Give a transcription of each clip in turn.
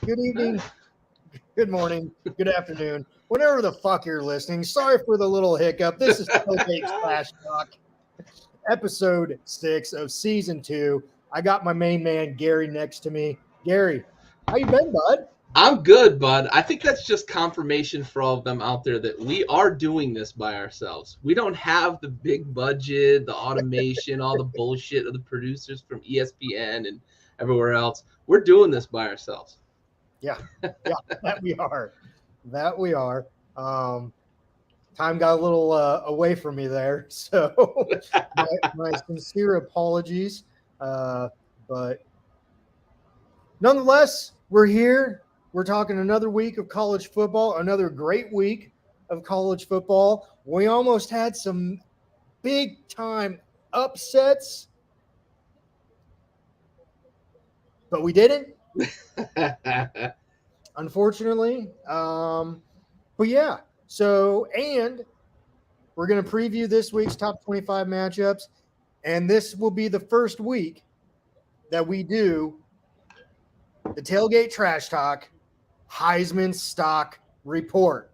good evening, good morning, good afternoon, whenever the fuck you're listening. Sorry for the little hiccup. This is Tailgate Trash Talk, episode 6 of season 2. I got my main man Gary next to me. Gary, how you been, bud? I'm good, bud. I think that's just confirmation for all of them out there that we are doing this by ourselves. We don't have the big budget, the automation, all the bullshit of the producers from ESPN and everywhere else. We're doing this by ourselves. Yeah, that we are. That we are. Time got a little away from me there, so my sincere apologies. But nonetheless, we're here. We're talking another week of college football, another great week of college football. We almost had some big time upsets, but we didn't, unfortunately. But yeah, and we're going to preview this week's top 25 matchups, and this will be the first week that we do the Tailgate Trash Talk Heisman Stock Report.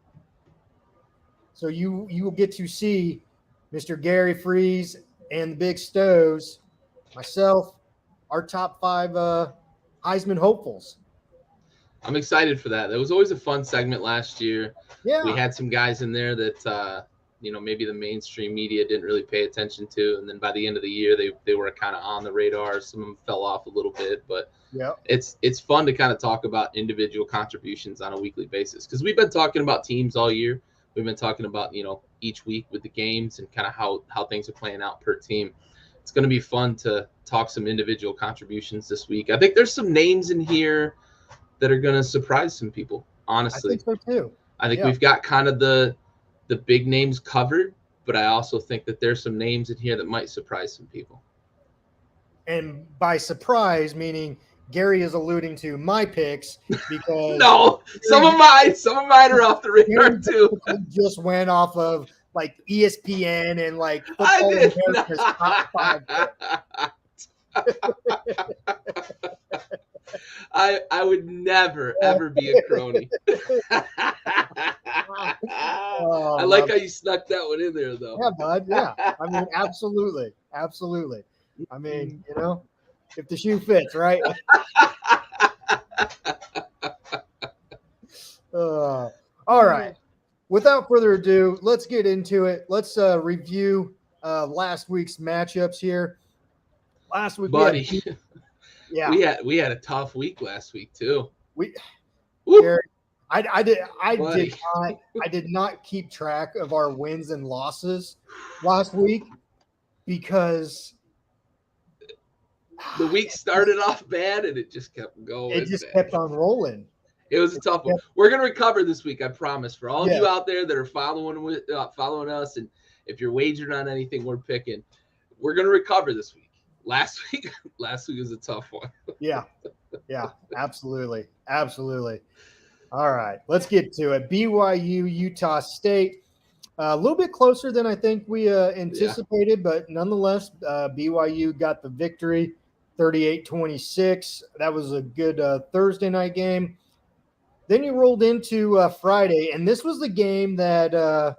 So you will get to see Mr. Gary Freeze and the Big Stoves, myself, our top 5 Heisman hopefuls. I'm excited for that. That was always a fun segment last year. Yeah. We had some guys in there that maybe the mainstream media didn't really pay attention to, and then by the end of the year they were kind of on the radar. Some of them fell off a little bit, but it's fun to kind of talk about individual contributions on a weekly basis, because we've been talking about teams all year. We've been talking about each week with the games and kind of how things are playing out per team. It's going to be fun to talk some individual contributions this week. I think there's some names in here that are going to surprise some people, honestly. I think so too. I think we've got kind of the big names covered, but I also think that there's some names in here that might surprise some people. And by surprise, meaning Gary is alluding to my picks, because no, some of mine are off the radar too. Just went off of like ESPN and like Football America's top 5 I would never ever be a crony. I like how you snuck that one in there, though. Yeah, bud. Yeah, I mean, absolutely. I mean, if the shoe fits, right? All right. Without further ado, let's get into it. Let's review last week's matchups here. Last week, buddy. We had a tough week last week too. Gary, I did not keep track of our wins and losses last week, because the week started off bad and it just kept going. It just kept on rolling. It was a tough one. We're gonna recover this week, I promise. For all of you out there that are following us, and if you're wagering on anything we're picking, we're gonna recover this week. Last week was a tough one. Yeah, absolutely. All right, let's get to it. BYU, Utah State. A little bit closer than I think we anticipated, but nonetheless, BYU got the victory, 38-26. That was a good Thursday night game. Then you rolled into Friday, and this was the game that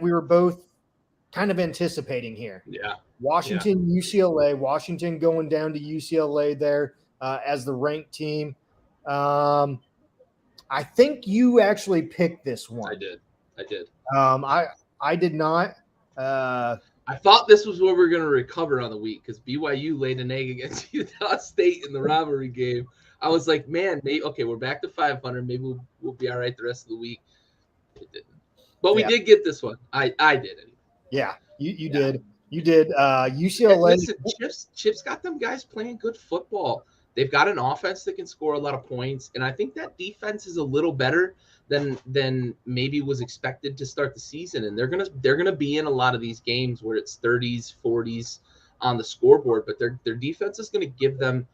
we were both kind of anticipating here. Yeah. Washington, UCLA. Washington going down to UCLA there as the ranked team. I think you actually picked this one. I did. I did not. I thought this was where we were going to recover on the week, because BYU laid an egg against Utah State in the rivalry game. I was like, man, we're back to 500. Maybe we'll be all right the rest of the week. It didn't. But we did get this one. I did it. Yeah, you did. You did. UCLA. Listen, Chip's got them guys playing good football. They've got an offense that can score a lot of points, and I think that defense is a little better than maybe was expected to start the season. And they're gonna be in a lot of these games where it's 30s, 40s on the scoreboard, but their defense is gonna give them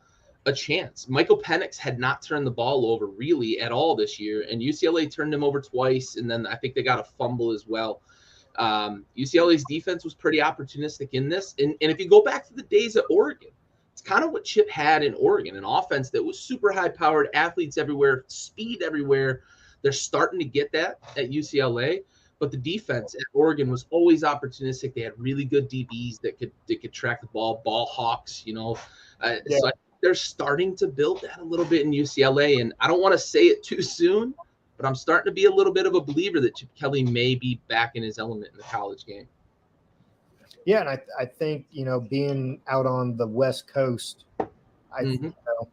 a chance. Michael Penix had not turned the ball over really at all this year, and UCLA turned him over twice, and then I think they got a fumble as well. UCLA's defense was pretty opportunistic in this. And if you go back to the days at Oregon, It's kind of what Chip had in Oregon, an offense that was super high-powered, athletes everywhere, speed everywhere. They're starting to get that at UCLA, but the defense at Oregon was always opportunistic. They had really good DBs that could track the ball hawks, So they're starting to build that a little bit in UCLA, and I don't want to say it too soon, but I'm starting to be a little bit of a believer that Chip Kelly may be back in his element in the college game. Yeah, and I think being out on the West Coast,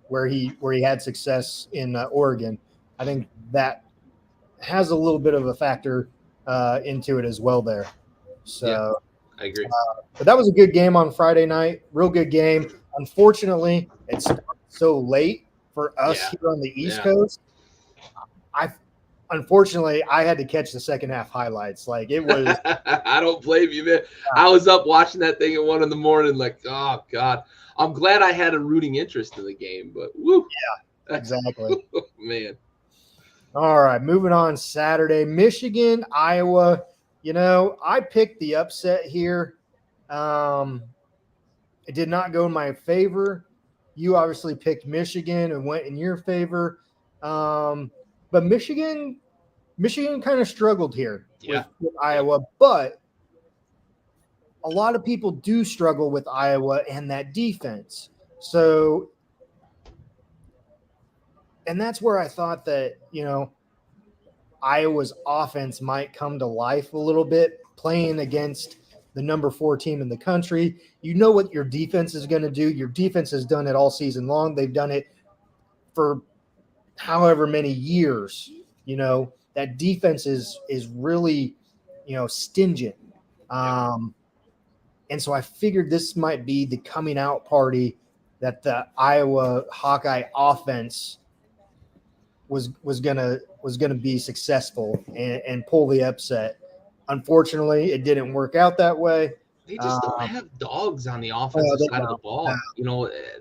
where he had success in Oregon, I think that has a little bit of a factor into it as well there. So yeah, I agree. But that was a good game on Friday night. Real good game. Unfortunately, it started so late for us here on the East Coast. Unfortunately, I had to catch the second half highlights. Like, it was. I don't blame you, man. I was up watching that thing at 1 a.m, like, oh God. I'm glad I had a rooting interest in the game, but woo. Yeah, exactly. Man. All right, moving on. Saturday, Michigan, Iowa. I picked the upset here. It did not go in my favor. You obviously picked Michigan and went in your favor. But Michigan kind of struggled here with Iowa, but a lot of people do struggle with Iowa and that defense. So, and that's where I thought that, Iowa's offense might come to life a little bit playing against the number 4 team in the country. You know what your defense is going to do. Your defense has done it all season long. They've done it for however many years. That defense is really, stingent. And so I figured this might be the coming out party that the Iowa Hawkeye offense was gonna be successful and pull the upset. Unfortunately, it didn't work out that way. They just don't have dogs on the offensive side of the ball.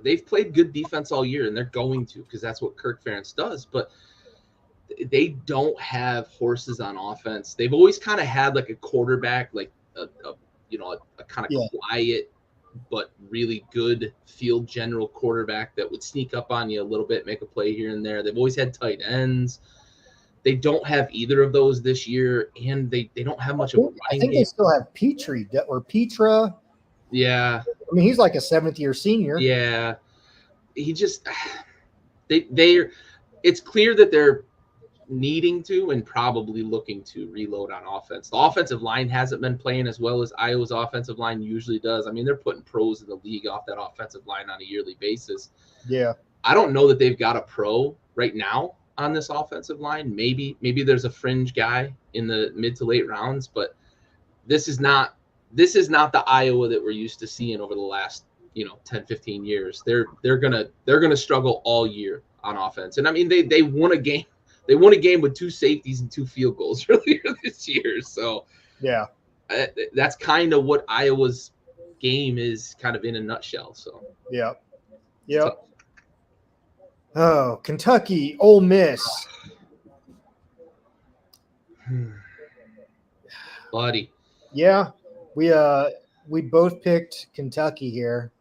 They've played good defense all year, and they're going to, because that's what Kirk Ferentz does. But they don't have horses on offense. They've always kind of had like a quarterback, like a kind of quiet but really good field general quarterback that would sneak up on you a little bit, make a play here and there. They've always had tight ends. They don't have either of those this year, and they don't have much of a running game. I think they still have Petra. Yeah. I mean, he's like a 7th-year senior. Yeah. He just it's clear that they're needing to and probably looking to reload on offense. The offensive line hasn't been playing as well as Iowa's offensive line usually does. I mean, they're putting pros in the league off that offensive line on a yearly basis. Yeah. I don't know that they've got a pro right now on this offensive line. Maybe there's a fringe guy in the mid to late rounds, but this is not the Iowa that we're used to seeing over the last 10, 15 years. They're gonna struggle all year on offense. And I mean, they won a game. They won a game with 2 safeties and 2 field goals earlier this year. So yeah, that's kind of what Iowa's game is, kind of in a nutshell. So yeah. Oh, Kentucky, Ole Miss. Buddy. Yeah, we both picked Kentucky here,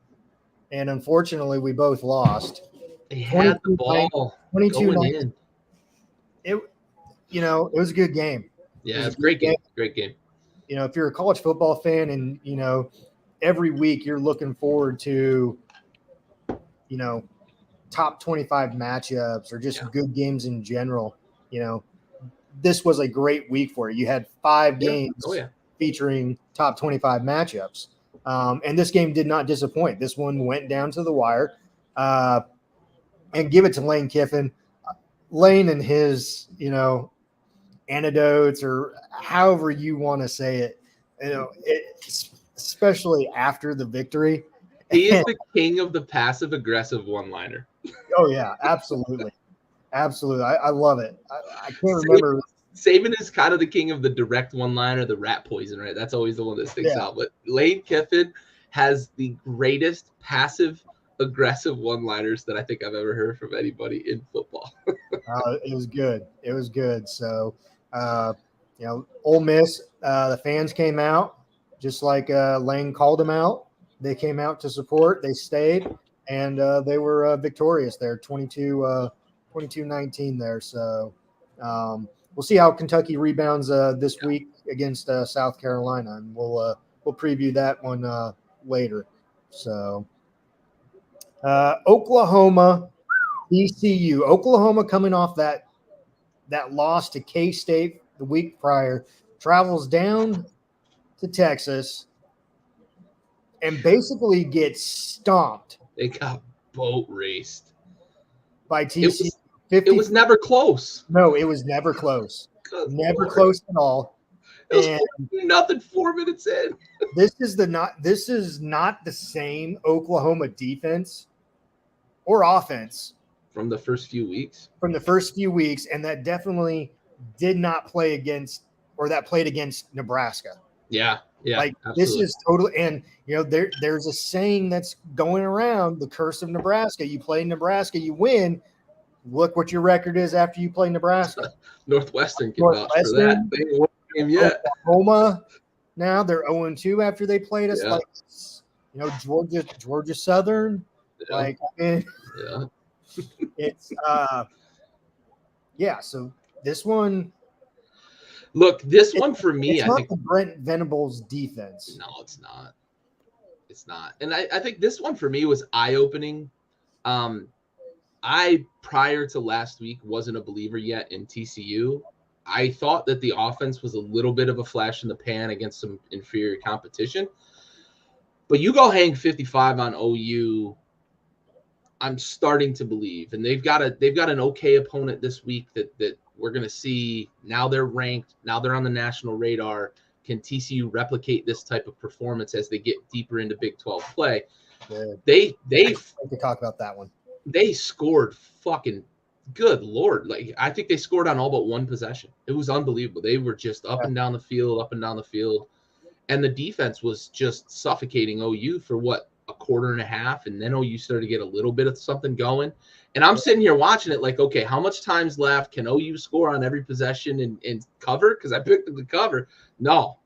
and unfortunately, we both lost. They had the ball 22-9. It was a good game. Yeah, it's a great game. Great game. If you're a college football fan and, every week you're looking forward to, top 25 matchups or just good games in general, this was a great week for you. You had 5 games featuring top 25 matchups. And this game did not disappoint. This one went down to the wire. And give it to Lane Kiffin. Lane and his, anecdotes or however you want to say it, especially after the victory. He is the king of the passive aggressive one-liner. Oh yeah, absolutely. Absolutely. I love it. I can't remember. Saban is kind of the king of the direct one-liner, the rat poison, right? That's always the one that sticks out. But Lane Kiffin has the greatest passive aggressive one-liners that I think I've ever heard from anybody in football. It was good. It was good. So, Ole Miss, the fans came out just like Lane called them out. They came out to support. They stayed, and they were victorious there, 22-19 there. So we'll see how Kentucky rebounds this week against South Carolina, and we'll preview that one later. So Oklahoma, TCU. Oklahoma coming off that loss to K-State the week prior, travels down to Texas and basically gets stomped. They got boat raced by TCU. It was never close. No, it was never close. Never close at all. It was nothing 4 minutes in. This is not the same Oklahoma defense or offense from the first few weeks. And that definitely did not play against, or that played against Nebraska. Yeah. Like absolutely. This is totally, and there's a saying that's going around, the curse of Nebraska. You play Nebraska, you win. Look what your record is after you play Nebraska. Northwestern can vouch for that. They ain't won a game yet. Oklahoma, now they're 0-2 after they played us. Yeah. Like, Georgia Southern. Yeah. Like, I mean, it's So this one. Look, this one for me, I think the Brent Venables defense. No, it's not. It's not. And I think this one for me was eye-opening. I, prior to last week, wasn't a believer yet in TCU. I thought that the offense was a little bit of a flash in the pan against some inferior competition. But you go hang 55 on OU, I'm starting to believe. And they've got an okay opponent this week that we're going to see. Now they're ranked. Now they're on the national radar. Can TCU replicate this type of performance as they get deeper into Big 12 play? Good. They could talk about that one. They scored fucking good Lord. Like, I think they scored on all but one possession. It was unbelievable. They were just up and down the field. And the defense was just suffocating OU for a quarter and a half. And then OU started to get a little bit of something going. And I'm sitting here watching it like, okay, how much time's left? Can OU score on every possession and cover? Because I picked them to cover. No.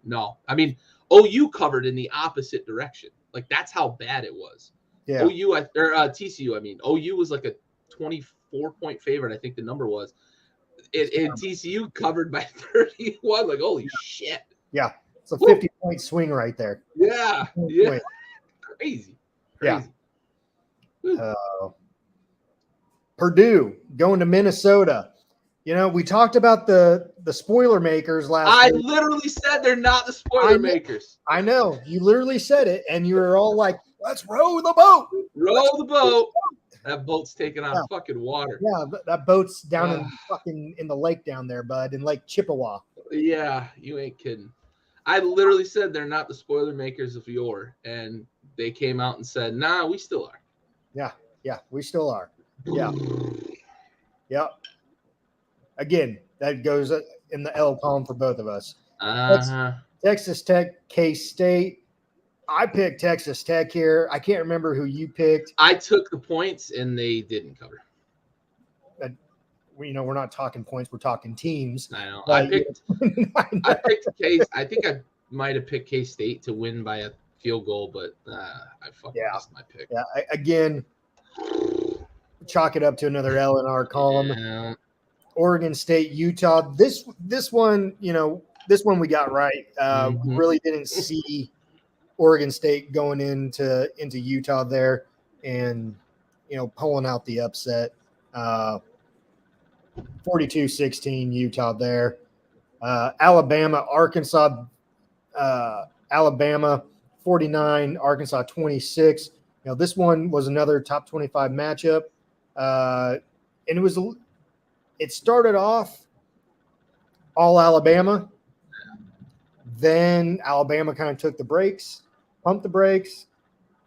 I mean, OU covered in the opposite direction. Like, that's how bad it was. Yeah. TCU, I mean. OU was like a 24-point favorite, I think the number was. And TCU covered by 31. Like, holy shit. Yeah. It's a 50-point swing right there. Yeah. Crazy. Yeah. Purdue going to Minnesota. We talked about the spoiler makers last week. I literally said they're not the spoiler makers. I know. You literally said it, and you were all like, let's row the boat. Row the boat. That boat's taking on fucking water. Yeah, that boat's down in the lake down there, bud, in Lake Chippewa. Yeah, you ain't kidding. I literally said they're not the spoiler makers of yore, and they came out and said, nah, we still are. Yeah, we still are. Yeah. Yep. Again, that goes in the L column for both of us. Texas Tech, K-State. I picked Texas Tech here. I can't remember who you picked. I took the points, and they didn't cover. We're not talking points. We're talking teams. I know. I picked K. I think I might have picked K-State to win by a field goal, but I fucking missed my pick. Yeah, again, chalk it up to another L in our column. Yeah. Oregon State, Utah. This one, this one we got right. We really didn't see Oregon State going into Utah there and pulling out the upset. 42-16 Utah there. Alabama, Arkansas. Alabama 49, Arkansas 26. This one was another top 25 matchup, and it started off all Alabama. Then Alabama kind of took the brakes, pumped the brakes.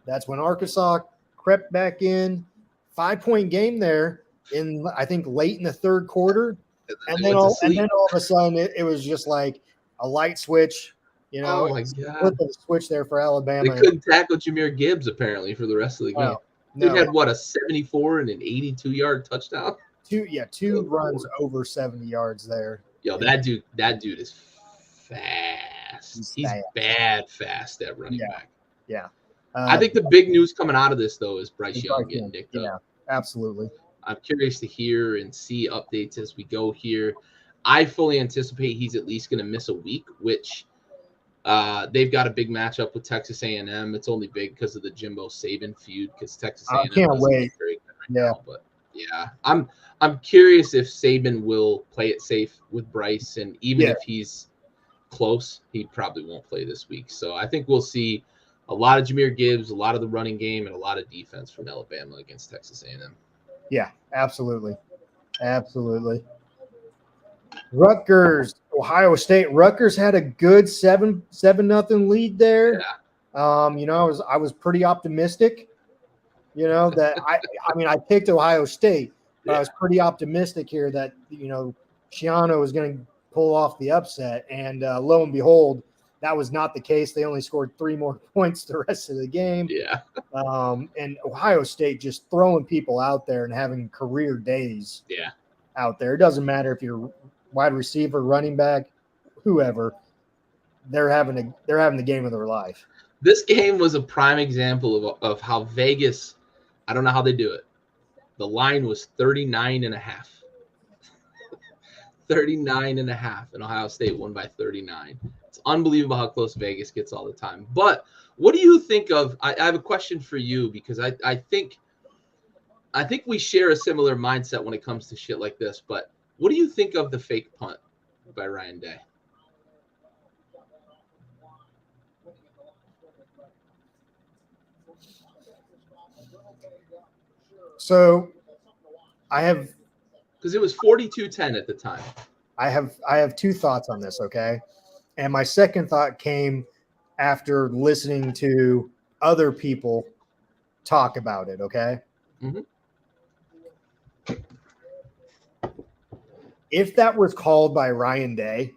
That's when Arkansas crept back in. 5-point game there I think late in the third quarter. And then all of a sudden it was just like a light switch. Oh my God. A switch there for Alabama. They couldn't tackle Jahmyr Gibbs apparently for the rest of the game. No. They had a 74 and an 82-yard touchdown. Two runs over 70 yards there. Yo, that dude is fast. He's bad fast at running back. Yeah. I think the big news coming out of this, though, is Bryce Young getting nicked up. Yeah, absolutely. I'm curious to hear and see updates as we go here. I fully anticipate he's at least going to miss a week, which they've got a big matchup with Texas A&M. It's only big because of the Jimbo Saban feud, because Texas A&M can't wait. Very good right now. But yeah, I'm curious if Saban will play it safe with Bryce, and even if he's close, he probably won't play this week. So I think we'll see a lot of Jahmyr Gibbs, a lot of the running game, and a lot of defense from Alabama against Texas A&M. Yeah, absolutely. Absolutely. Rutgers, Ohio State. Rutgers had a good 7-0 lead there. Yeah. I was pretty optimistic. That I picked Ohio State, but I was pretty optimistic here that Schiano was going to pull off the upset, and lo and behold, that was not the case. They only scored 3 more points the rest of the game. Yeah. And Ohio State just throwing people out there and having career days. Yeah. Out there. It doesn't matter if you're wide receiver, running back, whoever. They're having the game of their life. This game was a prime example of how Vegas, I don't know how they do it. The line was 39.5. 39.5, and Ohio State won by 39. It's unbelievable how close Vegas gets all the time. But what do you think of? I have a question for you, because I think we share a similar mindset when it comes to shit like this. But what do you think of the fake punt by Ryan Day? So I have, because it was 42-10 at the time. I have 2 thoughts on this, okay? And my second thought came after listening to other people talk about it, okay? Mm-hmm. If that was called by Ryan Day,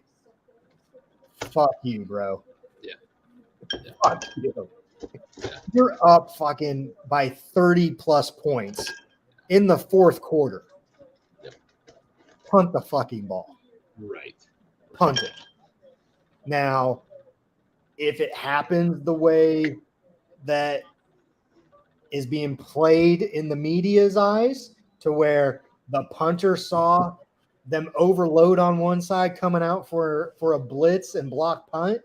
fuck you, bro. Yeah. Fuck you. Yeah. You're up fucking by 30 plus points in the 4th quarter. Yep. Punt the fucking ball. Right. Punt it. Now, if it happens the way that is being played in the media's eyes, to where the punter saw them overload on one side coming out for a blitz and block punt,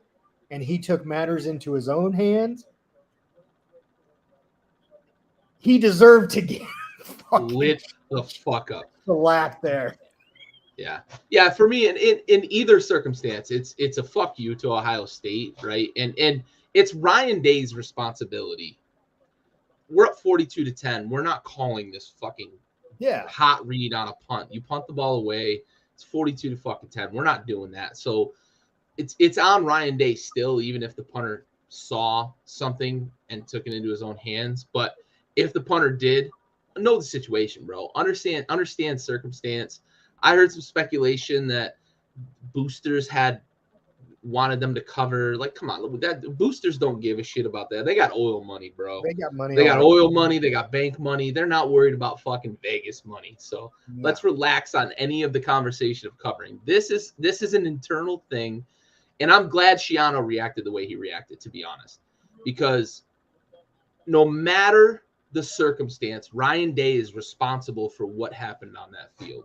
and he took matters into his own hands, he deserved to get lit the fuck up. The lack there. Yeah. For me, in either circumstance, it's a fuck you to Ohio State, right? And it's Ryan Day's responsibility. We're up 42-10. We're not calling this fucking hot read on a punt. You punt the ball away. It's 42-10. We're not doing that. So it's on Ryan Day still, even if the punter saw something and took it into his own hands. But if the punter did, know the situation, bro. Understand circumstance. I heard some speculation that boosters had wanted them to cover. Like, come on, that boosters don't give a shit about that. They got oil money, bro. They got money. They got oil money. They got bank money. They're not worried about fucking Vegas money. So let's relax on any of the conversation of covering. This is an internal thing, and I'm glad Schiano reacted the way he reacted, to be honest, because no matter the circumstance, Ryan Day is responsible for what happened on that field.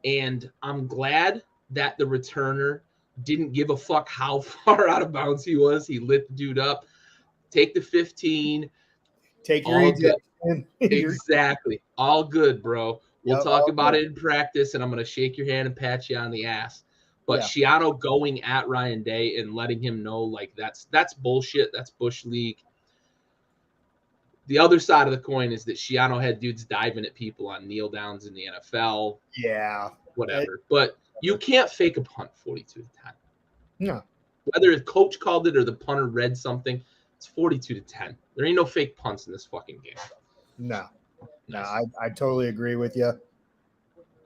And I'm glad that the returner didn't give a fuck how far out of bounds he was. He lit the dude up. Take the 15. Take your ejection. Exactly. All good, bro. We'll talk about it in practice, and I'm going to shake your hand and pat you on the ass. But Schiano going at Ryan Day and letting him know, like, that's bullshit. That's Bush League. The other side of the coin is that Schiano had dudes diving at people on kneel downs in the NFL. Yeah. Whatever. But you can't fake a punt 42-10. No. Whether the coach called it or the punter read something, it's 42-10. There ain't no fake punts in this fucking game. No. I totally agree with you.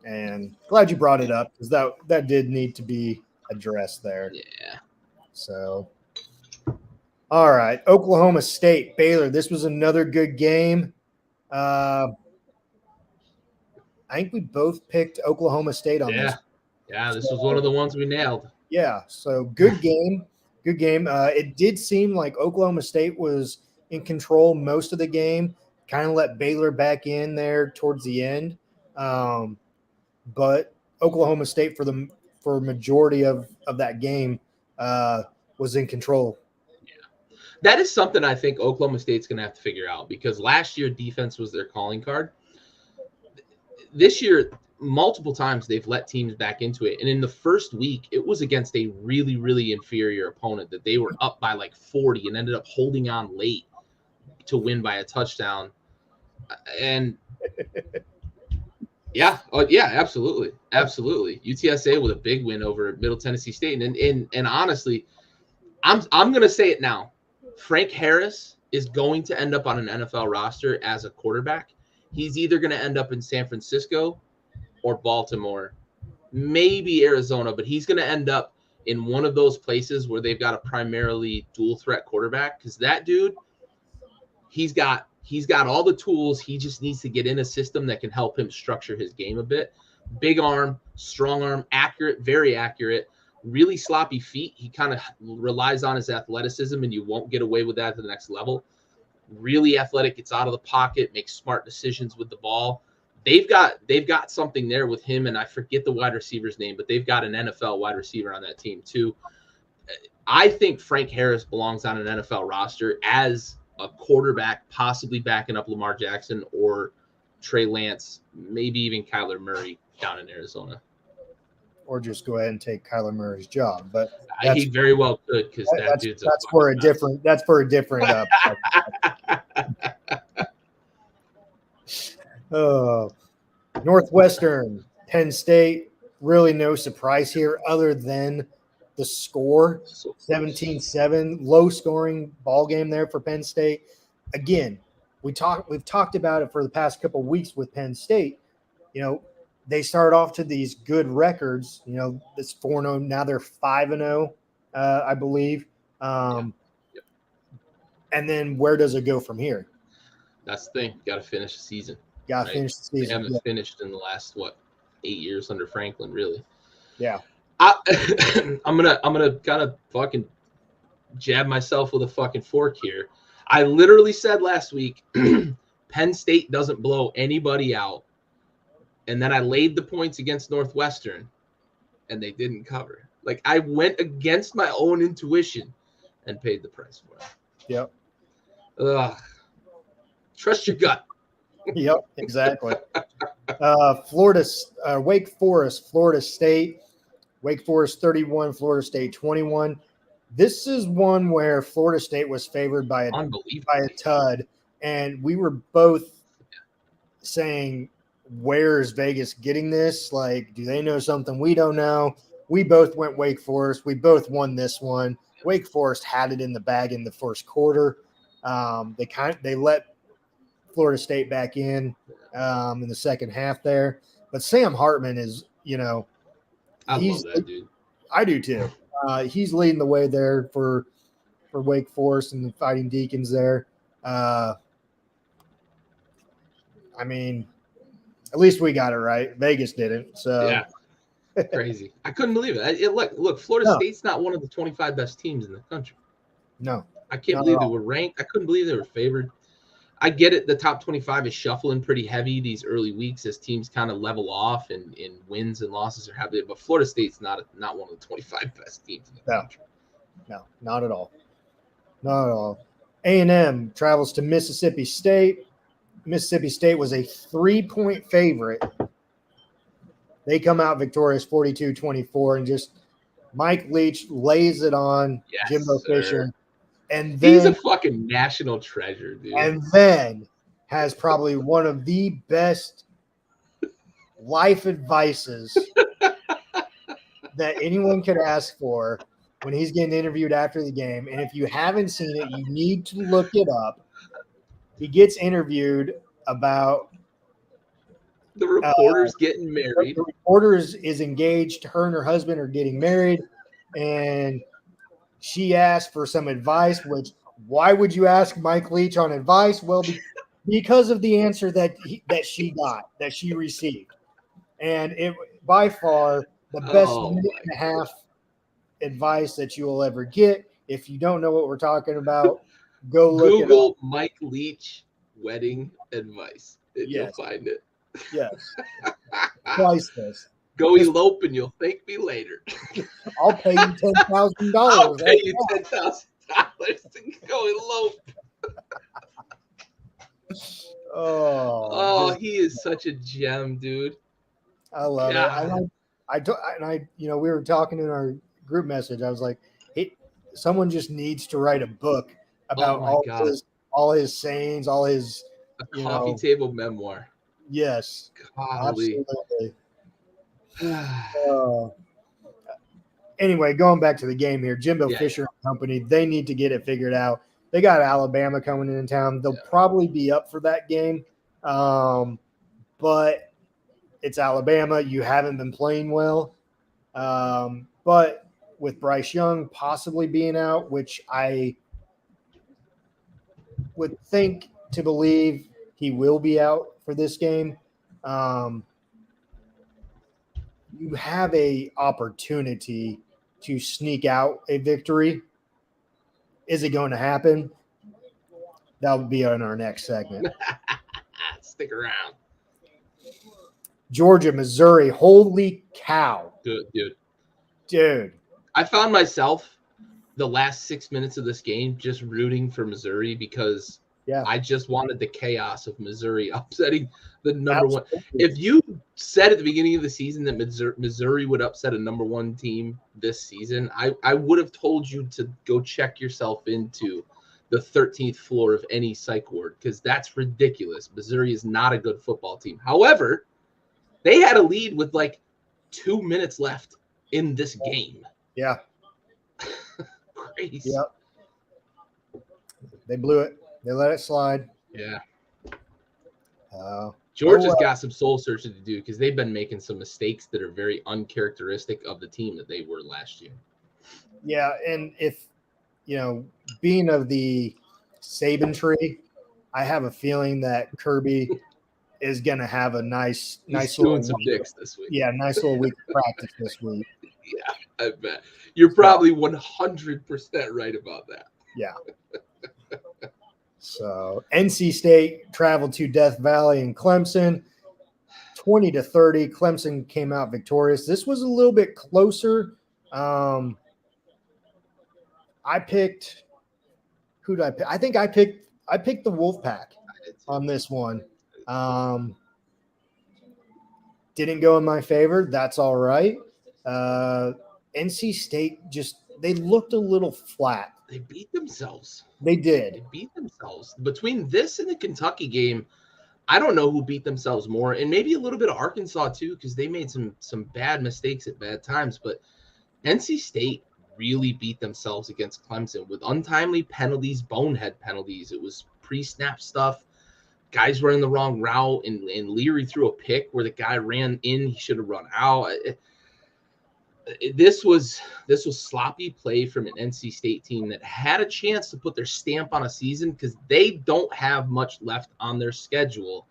And glad you brought it up, because that did need to be addressed there. Yeah. So, all right. Oklahoma State, Baylor. This was another good game. I think we both picked Oklahoma State on this. Yeah, this was one of the ones we nailed. Yeah, so good game. Good game. It did seem like Oklahoma State was in control most of the game. Kind of let Baylor back in there towards the end, but Oklahoma State for majority of that game was in control. Yeah, that is something I think Oklahoma State's going to have to figure out, because last year defense was their calling card. This year, multiple times they've let teams back into it, and in the first week, it was against a really, really inferior opponent that they were up by like 40 and ended up holding on late to win by a touchdown. And yeah, absolutely. UTSA with a big win over Middle Tennessee State, and honestly, I'm gonna say it now. Frank Harris is going to end up on an NFL roster as a quarterback. He's either going to end up in San Francisco or Baltimore, maybe Arizona, but he's going to end up in one of those places where they've got a primarily dual threat quarterback, because that dude, he's got all the tools. He just needs to get in a system that can help him structure his game a bit. Big arm, strong arm, accurate, very accurate, really sloppy feet. He kind of relies on his athleticism, and you won't get away with that to the next level. Really athletic, gets out of the pocket, makes smart decisions with the ball. They've got something there with him, and I forget the wide receiver's name, but they've got an NFL wide receiver on that team too. I think Frank Harris belongs on an NFL roster as a quarterback, possibly backing up Lamar Jackson or Trey Lance, maybe even Kyler Murray down in Arizona. Or just go ahead and take Kyler Murray's job, but he very well could, because that dude's that's for a different. That's for a different. Northwestern, Penn State. Really, no surprise here, other than the score, 17-7, low scoring ball game there for Penn State. Again, we've talked about it for the past couple of weeks with Penn State. They started off to these good records, this 4-0. Now they're 5-0, I believe. And then where does it go from here? That's the thing. Got to finish the season. Got to finish the season. They haven't finished in the last 8 years under Franklin, really. Yeah. I'm gonna kind of fucking jab myself with a fucking fork here. I literally said last week, Penn State doesn't blow anybody out. And then I laid the points against Northwestern, and they didn't cover. Like, I went against my own intuition and paid the price for it. Yep. Trust your gut. Yep, exactly. Wake Forest, Florida State. Wake Forest 31, Florida State 21. This is one where Florida State was favored by a tud, and we were both saying, where is Vegas getting this? Like, do they know something we don't know? We both went Wake Forest. We both won this one. Wake Forest had it in the bag in the first quarter. They let Florida State back in the second half there. But Sam Hartman is, I love that dude. I do too. He's leading the way there for Wake Forest and the Fighting Deacons there. I mean, at least we got it right. Vegas didn't. So yeah, crazy. I couldn't believe it. Look, Florida State's not one of the 25 best teams in the country. No, I can't believe they were ranked. I couldn't believe they were favored. I get it. The top 25 is shuffling pretty heavy these early weeks as teams kind of level off and wins and losses are happening. But Florida State's not one of the 25 best teams in the country. No, not at all. Not at all. A&M travels to Mississippi State. Mississippi State was a 3-point favorite. They come out victorious 42-24, and just Mike Leach lays it on Jimbo Fisher. And then, he's a fucking national treasure, dude. And then has probably one of the best life advices that anyone could ask for when he's getting interviewed after the game. And if you haven't seen it, you need to look it up. He gets interviewed about the reporter's getting married. The reporter is engaged. Her and her husband are getting married. And she asked for some advice, which, why would you ask Mike Leach on advice? Well, because of the answer that she received. And it, by far, the best minute and a half advice that you will ever get. If you don't know what we're talking about, Go look Google Mike Leach wedding advice, and you'll find it. Yes. Priceless. Go elope, and you'll thank me later. I'll pay you $10,000. I'll pay you $10,000 to go elope. Oh, he is such a gem, dude. I love it. And we were talking in our group message. I was like, hey, someone just needs to write a book about all his sayings, all his coffee table memoir. Yes, golly. Absolutely. Anyway, going back to the game here, Jimbo Fisher and company, they need to get it figured out. They got Alabama coming in town. They'll probably be up for that game, but it's Alabama. You haven't been playing well. But with Bryce Young possibly being out, which I would think to believe he will be out for this game, you have a opportunity to sneak out a victory. Is it going to happen? That would be on our next segment. Stick around. Georgia, Missouri. Holy cow. Dude. I found myself the last 6 minutes of this game just rooting for Missouri because I just wanted the chaos of Missouri upsetting the number one. If you said at the beginning of the season that Missouri would upset a number one team this season, I would have told you to go check yourself into the 13th floor of any psych ward because that's ridiculous. Missouri is not a good football team. However, they had a lead with like 2 minutes left in this game. Yeah. Crazy. Yep. They blew it. They let it slide. Yeah. Georgia's got some soul searching to do because they've been making some mistakes that are very uncharacteristic of the team that they were last year. Yeah, and if, being of the Saban tree, I have a feeling that Kirby is going to have a nice doing some dicks this week. Yeah, nice little week of practice this week. Yeah, I bet. You're probably 100% right about that. Yeah. So NC State traveled to Death Valley and Clemson, 20-30. Clemson came out victorious. This was a little bit closer. I picked who did I pick? I think I picked the Wolfpack on this one. Didn't go in my favor. That's all right. NC State they looked a little flat. They beat themselves. They did. They beat themselves. Between this and the Kentucky game, I don't know who beat themselves more, and maybe a little bit of Arkansas too, because they made some bad mistakes at bad times. But NC State really beat themselves against Clemson with untimely penalties, bonehead penalties. It was pre-snap stuff. Guys running the wrong route, and Leary threw a pick where the guy ran in. He should have run out. This was sloppy play from an NC State team that had a chance to put their stamp on a season because they don't have much left on their schedule.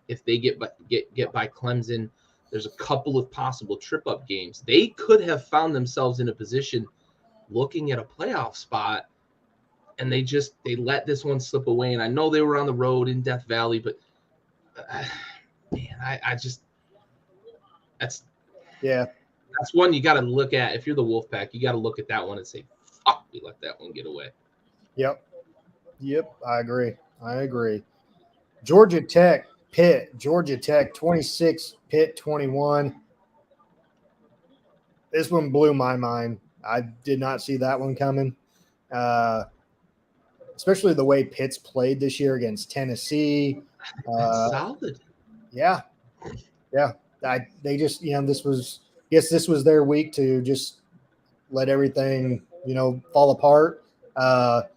If they get by Clemson, there's a couple of possible trip-up games. They could have found themselves in a position looking at a playoff spot, and they let this one slip away. And I know they were on the road in Death Valley, but that's one you got to look at. If you're the Wolfpack, you got to look at that one and say, fuck, we let that one get away. Yep. I agree. Georgia Tech, Pitt. Georgia Tech, 26, Pitt, 21. This one blew my mind. I did not see that one coming. Especially the way Pitt's played this year against Tennessee. Solid. Yeah. They just, this was their week to just let everything, fall apart. But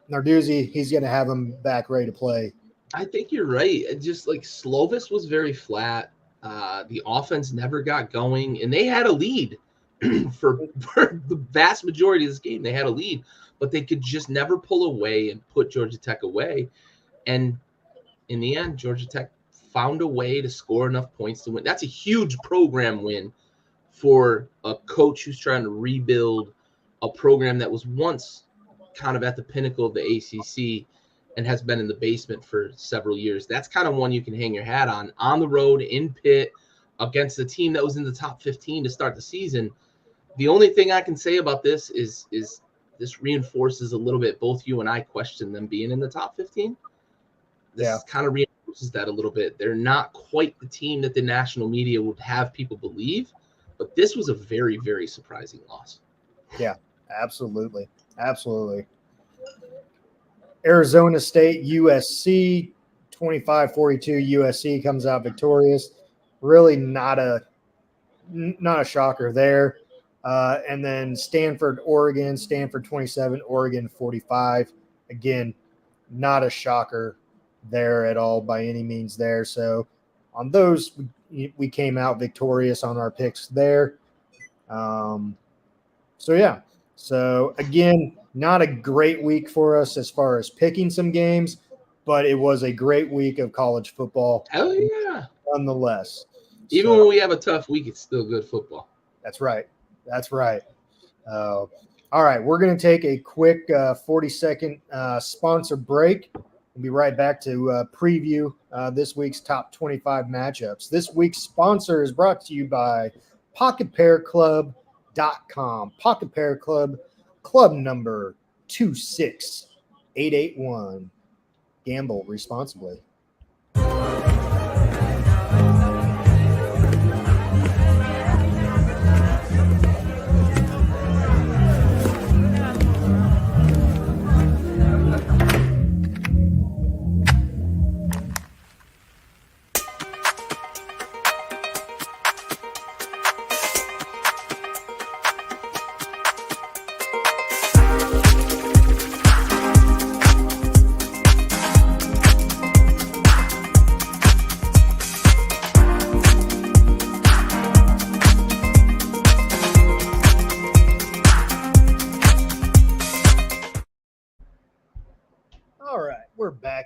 Narduzzi, he's going to have them back ready to play. I think you're right. Just like Slovis was very flat. The offense never got going, and they had a lead for the vast majority of this game. They had a lead, but they could just never pull away and put Georgia Tech away. And in the end, Georgia Tech found a way to score enough points to win. That's a huge program win for a coach who's trying to rebuild a program that was once kind of at the pinnacle of the ACC and has been in the basement for several years. That's kind of one you can hang your hat on the road in Pitt against a team that was in the top 15 to start the season. The only thing I can say about this is this reinforces a little bit. Both you and I question them being in the top 15. This kind of reinforces that a little bit. They're not quite the team that the national media would have people believe, but this was a very, very surprising loss. Yeah, absolutely. Absolutely. Arizona State, USC, 25-42. USC comes out victorious. Really not a shocker there. And then Stanford, Oregon, Stanford 27, Oregon 45. Again, not a shocker there at all by any means there. So on those, we came out victorious on our picks there. So again, not a great week for us as far as picking some games, but it was a great week of college football. Hell yeah. Nonetheless. Even when we have a tough week, it's still good football. That's right. All right. We're going to take a quick 40-second sponsor break. We'll be right back to preview this week's top 25 matchups. This week's sponsor is brought to you by PocketPairClub.com. Pocket Pair Club, club number 26881. Gamble responsibly.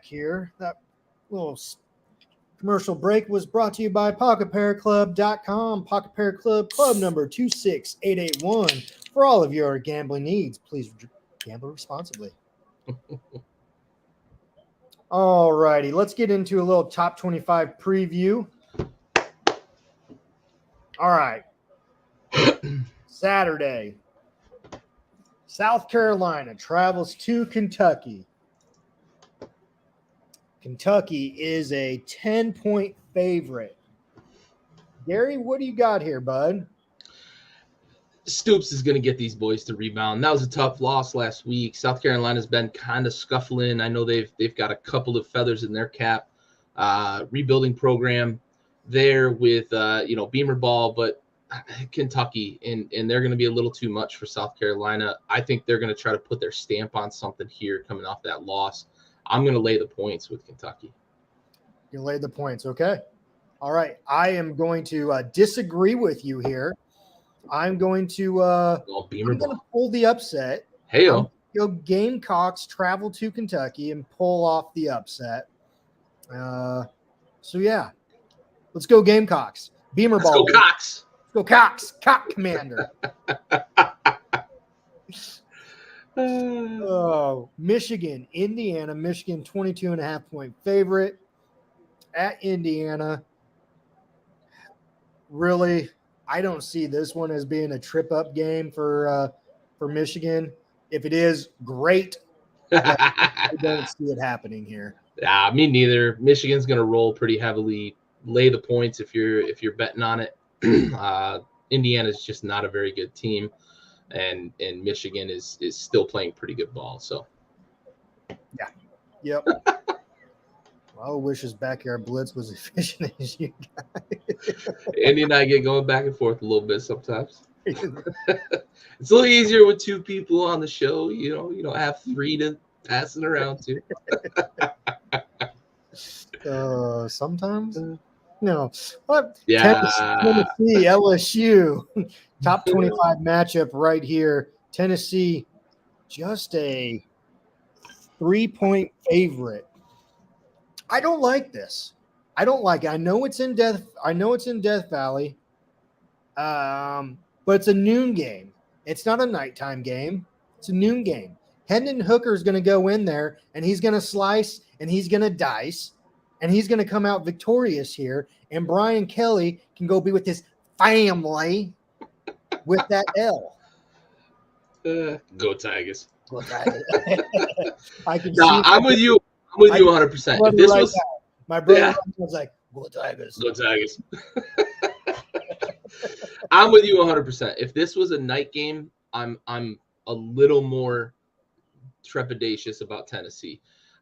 Here. That little commercial break was brought to you by PocketPairClub.com. Pocket Pair Club, club number 26881. For all of your gambling needs, please gamble responsibly. All righty, let's get into a little top 25 preview. All right. Saturday, South Carolina travels to Kentucky. Kentucky is a 10-point favorite. Gary, what do you got here, bud? Stoops is going to get these boys to rebound. That was a tough loss last week. South Carolina's been kind of scuffling. I know they've got a couple of feathers in their cap. Rebuilding program there with Beamer ball, but Kentucky and they're going to be a little too much for South Carolina. I think they're going to try to put their stamp on something here coming off that loss. I'm going to lay the points with Kentucky. You lay the points. Okay. All right. I am going to disagree with you here. I'm going to pull the upset. Hey-o. Go Gamecocks travel to Kentucky and pull off the upset. Let's go Gamecocks. Beamer ball. Let's go Cox. Let's go Cox. Cock Commander. Michigan, Indiana. Michigan 22.5-point favorite at Indiana. Really, I don't see this one as being a trip-up game for Michigan. If it is, great. I don't see it happening here. Yeah, me neither. Michigan's going to roll pretty heavily. Lay the points if you're betting on it. Indiana's just not a very good team. And Michigan is still playing pretty good ball. So, yeah, yep. I wish his backyard blitz was efficient as you guys. Andy and I get going back and forth a little bit sometimes. It's a little easier with two people on the show. You don't have three to pass it around to. Sometimes. No. What? Yeah. Tennessee, LSU. Top 25 matchup right here. Tennessee, just a 3-point favorite. I don't like this. I don't like it. I know it's in Death Valley. But it's a noon game. It's not a nighttime game. It's a noon game. Hendon Hooker is going to go in there, and he's going to slice, and he's going to dice, and he's going to come out victorious here. And Brian Kelly can go be with his family with that L. Go Tigers. Go Tigers. I'm with you. I'm with you 100%. If this was my brother was like, go Tigers. Go Tigers. I'm with you 100%. If this was a night game, I'm a little more trepidatious about Tennessee.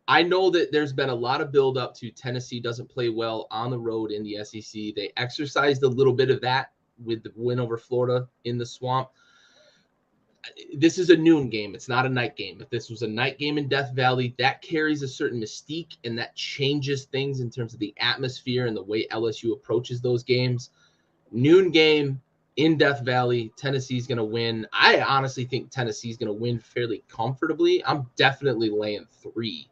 I know that there's been a lot of build up to Tennessee doesn't play well on the road in the SEC. They exercised a little bit of that with the win over Florida in the Swamp. This is a noon game. It's not a night game. If this was a night game in Death Valley, that carries a certain mystique and that changes things in terms of the atmosphere and the way LSU approaches those games. Noon game in Death Valley, Tennessee's going to win. I honestly think Tennessee's going to win fairly comfortably. I'm definitely laying 3.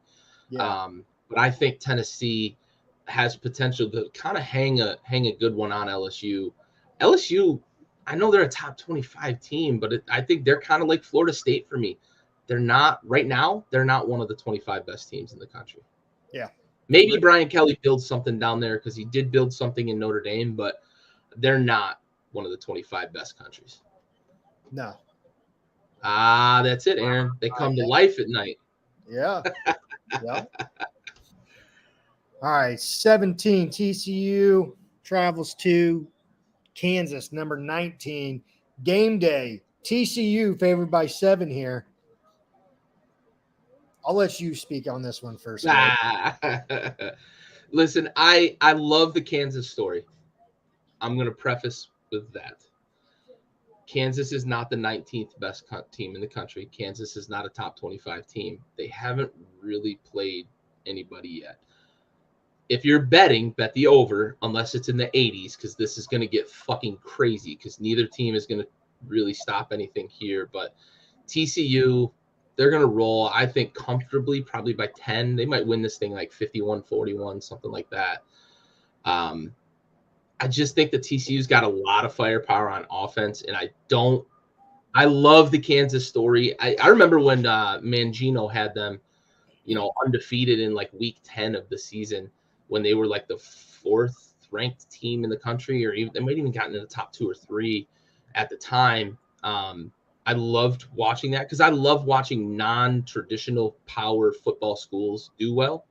Yeah. But I think Tennessee has potential to kind of hang a good one on LSU. LSU, I know they're a top 25 team, but I think they're kind of like Florida State for me. They're not right now. They're not one of the 25 best teams in the country. Yeah. Maybe Brian Kelly builds something down there because he did build something in Notre Dame, but they're not one of the 25 best countries. No. That's it, Aaron. They come to life at night. Yeah. Yeah. All right. 17, TCU travels to Kansas, number 19. Game day. TCU favored by 7 here. I'll let you speak on this one first. Listen, I love the Kansas story. I'm going to preface with that. Kansas is not the 19th best team in the country. Kansas is not a top 25 team. They haven't really played anybody yet. If you're betting, bet the over, unless it's in the 80s, because this is going to get fucking crazy, because neither team is going to really stop anything here. But TCU, they're going to roll, I think, comfortably, probably by 10. They might win this thing like 51-41, something like that. I just think that TCU's got a lot of firepower on offense, and I love the Kansas story. I remember when Mangino had them, undefeated in like week 10 of the season when they were like the 4th ranked team in the country, or even they might even gotten in the top 2 or 3 at the time. I loved watching that because I love watching non-traditional power football schools do well.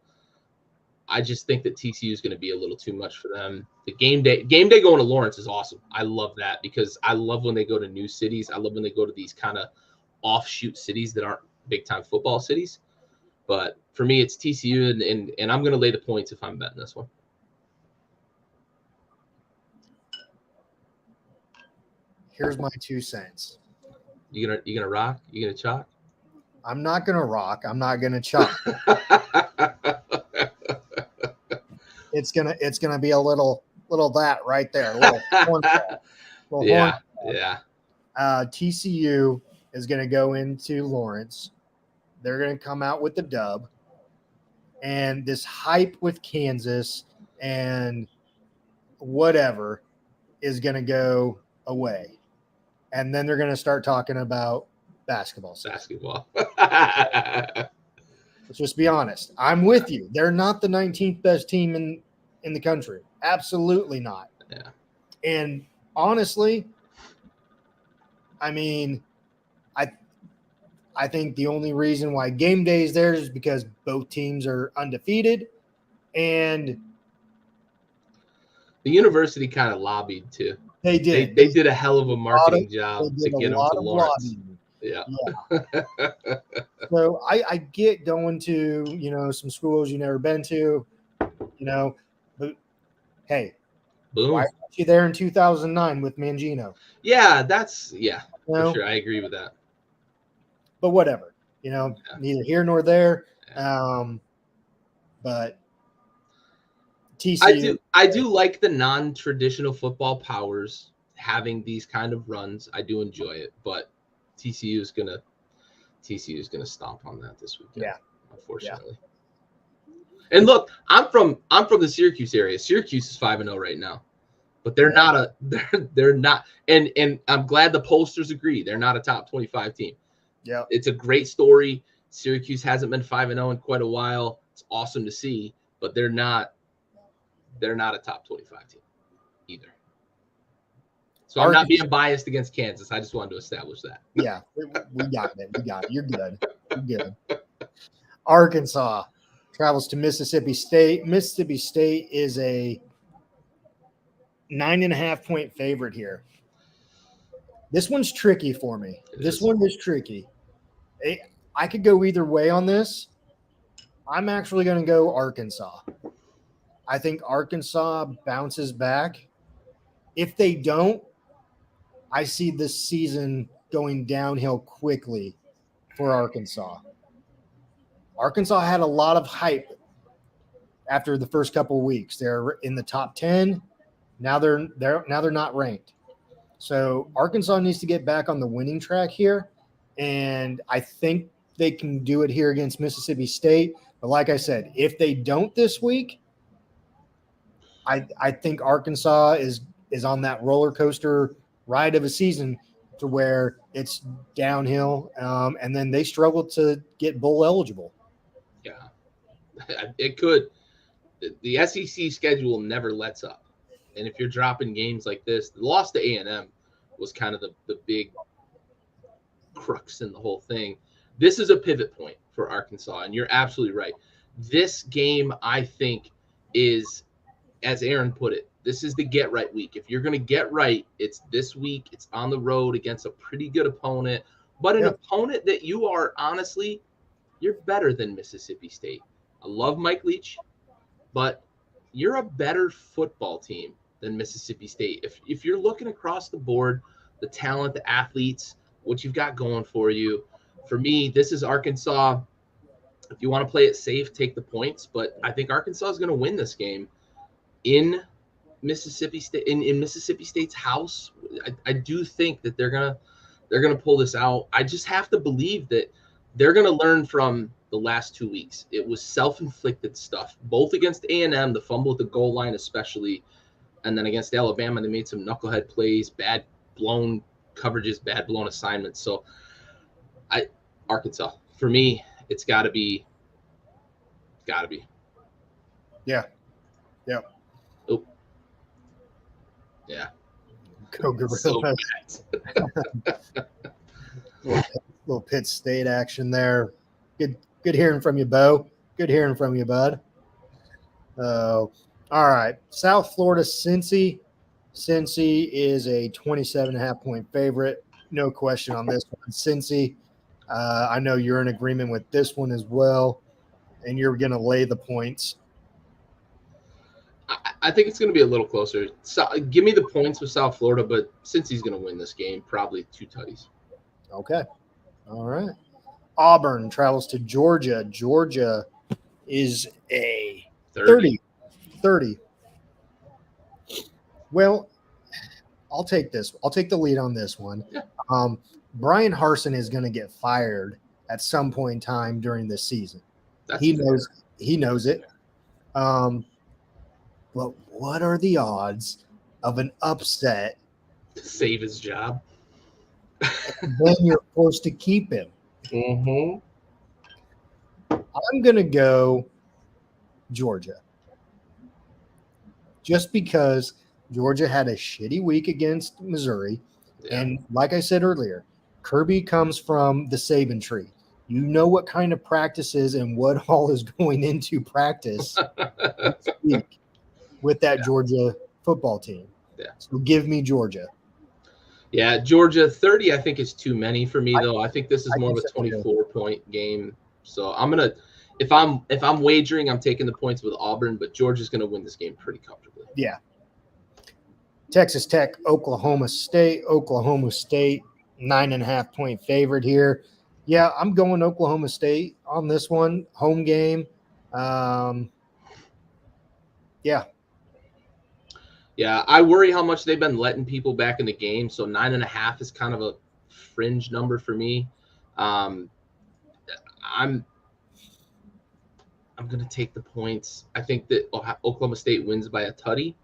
I just think that TCU is going to be a little too much for them. The game day going to Lawrence is awesome. I love that because I love when they go to new cities. I love when they go to these kind of offshoot cities that aren't big time football cities. But for me, it's TCU, and I'm going to lay the points if I'm betting this one. Here's my 2 cents. You gonna rock? You gonna chalk? I'm not gonna rock. I'm not gonna chalk. It's gonna be a little that right there. Yeah. TCU is gonna go into Lawrence. They're gonna come out with the dub, and this hype with Kansas and whatever is gonna go away, and then they're gonna start talking about basketball. Let's just be honest. I'm with you. They're not the 19th best team in the country. Absolutely not. Yeah. And honestly, I mean, I think the only reason why game day is there is because both teams are undefeated, and the university kind of lobbied too. They did. They did a hell of a marketing job to get them to Lawrence. Lobbying. Yeah. So I get going to, some schools you've never been to, but hey, boom. Why weren't you there in 2009 with Mangino? Yeah, for sure. I agree with that. But whatever, neither here nor there. But TCU. I do like the non-traditional football powers having these kind of runs. I do enjoy it, but TCU is gonna stomp on that this weekend. Yeah, unfortunately. Yeah. And look, I'm from the Syracuse area. Syracuse is 5-0 right now, but they're not they're not. And I'm glad the pollsters agree. They're not a top 25 team. Yeah, it's a great story. Syracuse hasn't been 5-0 in quite a while. It's awesome to see, but they're not a top 25 team either. So I'm not being biased against Kansas. I just wanted to establish that. Yeah, we got it. We got it. You're good. You're good. Arkansas travels to Mississippi State. Mississippi State is a 9.5-point favorite here. This one's tricky for me. This one is tricky. I could go either way on this. I'm actually going to go Arkansas. I think Arkansas bounces back. If they don't, I see this season going downhill quickly for Arkansas. Arkansas had a lot of hype after the first couple of weeks. They're in the top 10. Now they're not ranked. So Arkansas needs to get back on the winning track here, and I think they can do it here against Mississippi State. But like I said, if they don't this week, I think Arkansas is on that roller coaster ride of a season to where it's downhill, and then they struggle to get bowl eligible. Yeah, it could. The SEC schedule never lets up, and if you're dropping games like this, the loss to A&M was kind of the big crux in the whole thing. This is a pivot point for Arkansas, and you're absolutely right. This game, I think, is, as Aaron put it, this is the get right week. If you're going to get right, it's this week. It's on the road against a pretty good opponent, but an opponent that you are, honestly, you're better than Mississippi State. I love Mike Leach, but you're a better football team than Mississippi State. If you're looking across the board, the talent, the athletes, what you've got going for you, for me, this is Arkansas. If you want to play it safe, take the points, but I think Arkansas is going to win this game in Mississippi State, in Mississippi State's house. I do think that they're gonna pull this out. I just have to believe that they're gonna learn from the last 2 weeks. It was self-inflicted stuff, both against A&M, the fumble at the goal line especially, and then against Alabama, they made some knucklehead plays, bad blown coverages, bad blown assignments. So Arkansas, for me, it's gotta be. Yeah. Oh. Yeah. Go Gorillas. So little Pitt State action there. Good hearing from you, Bo. Good hearing from you, bud. All right. South Florida, Cincy. Cincy is a 27.5-point favorite. No question on this one. Cincy, I know you're in agreement with this one as well, and you're going to lay the points. I think it's going to be a little closer. So, give me the points with South Florida, but Cincy's going to win this game, probably 2 tutties. Okay. All right. Auburn travels to Georgia. Georgia is a 30. Well, I'll take this. I'll take the lead on this one. Yeah. Brian Harsin is going to get fired at some point in time during this season. He knows it. But what are the odds of an upset to save his job? Then you're forced to keep him. Mm-hmm. I'm going to go Georgia. Just because Georgia had a shitty week against Missouri. Yeah. And like I said earlier, Kirby comes from the Saban tree. You know what kind of practices and what all is going into practice this week with that Georgia football team. Yeah. So give me Georgia. Yeah, Georgia 30 I think is too many for me though. I think this is more of a 24-point game. So I'm going to if I'm wagering, I'm taking the points with Auburn, but Georgia's going to win this game pretty comfortably. Yeah. Texas Tech, Oklahoma State. Oklahoma State 9.5-point favorite here. Yeah, I'm going Oklahoma State on this one. Home game. Yeah. Yeah, I worry how much they've been letting people back in the game. So 9.5 is kind of a fringe number for me. I'm going to take the points. I think that Oklahoma State wins by a tutty.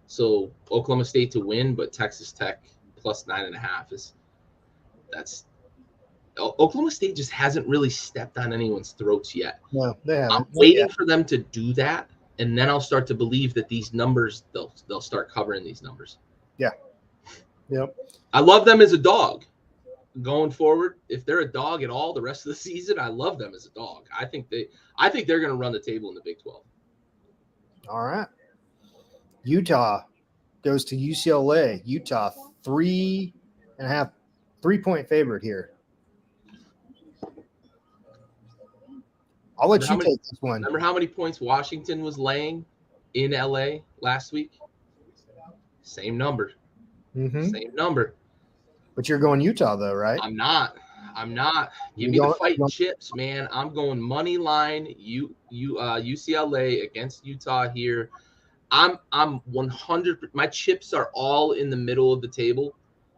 So Oklahoma State to win, but Texas Tech plus 9.5 Oklahoma State just hasn't really stepped on anyone's throats yet. No, they haven't. I'm waiting for them to do that, and then I'll start to believe that these numbers, they'll start covering these numbers. Yeah. Yep. I love them as a dog going forward. If they're a dog at all the rest of the season, I love them as a dog. I think they're going to run the table in the Big 12. All right. Utah goes to UCLA. Utah 3.5 favorite here. I'll let you take this one. Remember how many points Washington was laying in LA last week? Same number. Mm-hmm. Same number. But you're going Utah, though, right? I'm not. Give me the fighting chips, man. I'm going money line. UCLA against Utah here. I'm 100. My chips are all in the middle of the table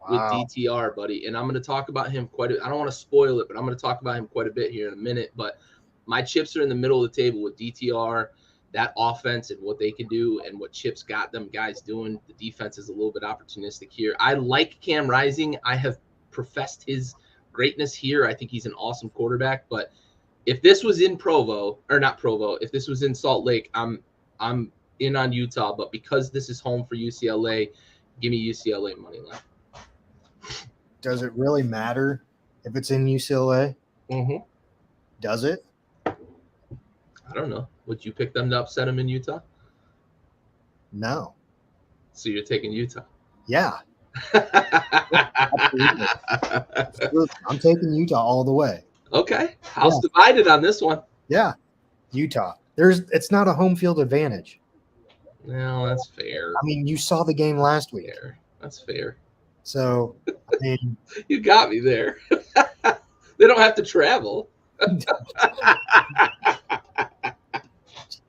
with DTR, buddy. And I'm going to talk about him I don't want to spoil it, but I'm going to talk about him quite a bit here in a minute. But my chips are in the middle of the table with DTR, that offense and what they can do and what Chip's got them guys doing. The defense is a little bit opportunistic here. I like Cam Rising. I have professed his greatness here. I think he's an awesome quarterback. But if this was in if this was in Salt Lake, I'm in on Utah. But because this is home for UCLA, give me UCLA money line. Does it really matter if it's in UCLA? Mm-hmm. Does it? I don't know. Would you pick them to upset them in Utah? No. So you're taking Utah? Yeah. Absolutely. I'm taking Utah all the way. Okay. House divided on this one. Yeah. Utah. It's not a home field advantage. No, that's fair. I mean, you saw the game last week. That's fair. So, I mean, you got me there. They don't have to travel.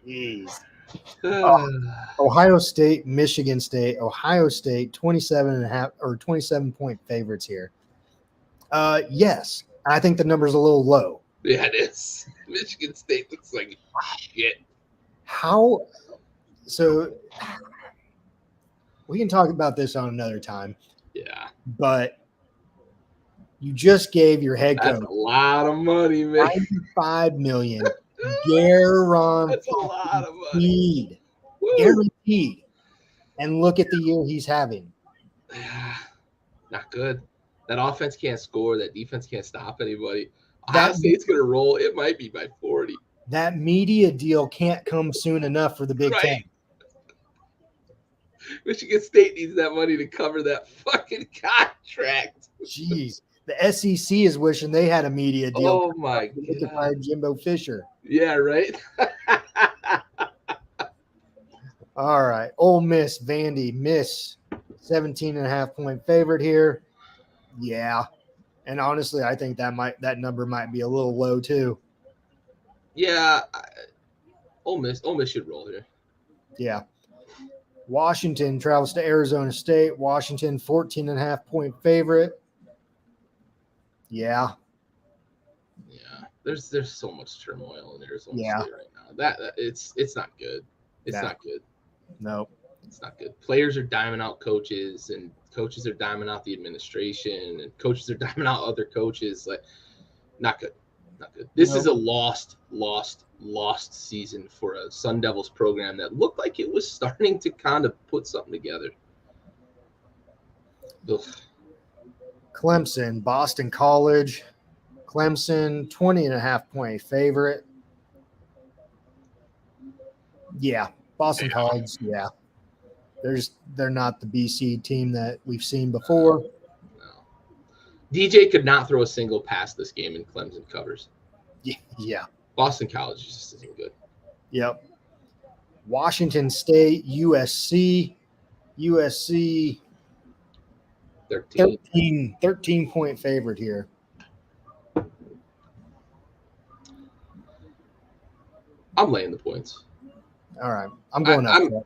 Jeez. Ohio State, Michigan State. Ohio State 27.5 or 27-point favorites here. Yes, I think the number's a little low. Yeah, it is. Michigan State looks like shit. How? So we can talk about this on another time. Yeah, but you just gave your head coach a lot of money, man. $95 million. Guaranteed. That's a lot of money. Guaranteed. And look at the year he's having. Not good. That offense can't score. That defense can't stop anybody. Ohio State's going to roll. It might be by 40. That media deal can't come soon enough for the Big Ten. Michigan State needs that money to cover that fucking contract. Jeez. The SEC is wishing they had a media deal. Oh, my God. Jimbo Fisher. Yeah, right? All right. Ole Miss, Vandy, Miss, 17.5-point favorite here. Yeah. And honestly, I think that number might be a little low too. Yeah. Ole Miss should roll here. Yeah. Washington travels to Arizona State. Washington, 14.5-point favorite. Yeah. Yeah. There's so much turmoil in Arizona State right now. That it's not good. It's not good. No. It's not good. Players are diming out coaches, and coaches are diming out the administration, and coaches are diming out other coaches. Like, not good. Not good. This is a lost season for a Sun Devils program that looked like it was starting to kind of put something together. Ugh. Clemson, Boston College. Clemson, 20.5-point favorite. Yeah. Boston College, yeah. They're not the BC team that we've seen before. No. DJ could not throw a single pass this game in Clemson covers. Yeah. Boston College just isn't good. Yep. Washington State, USC. USC 13-point favorite here. I'm laying the points. All right. I'm going upset.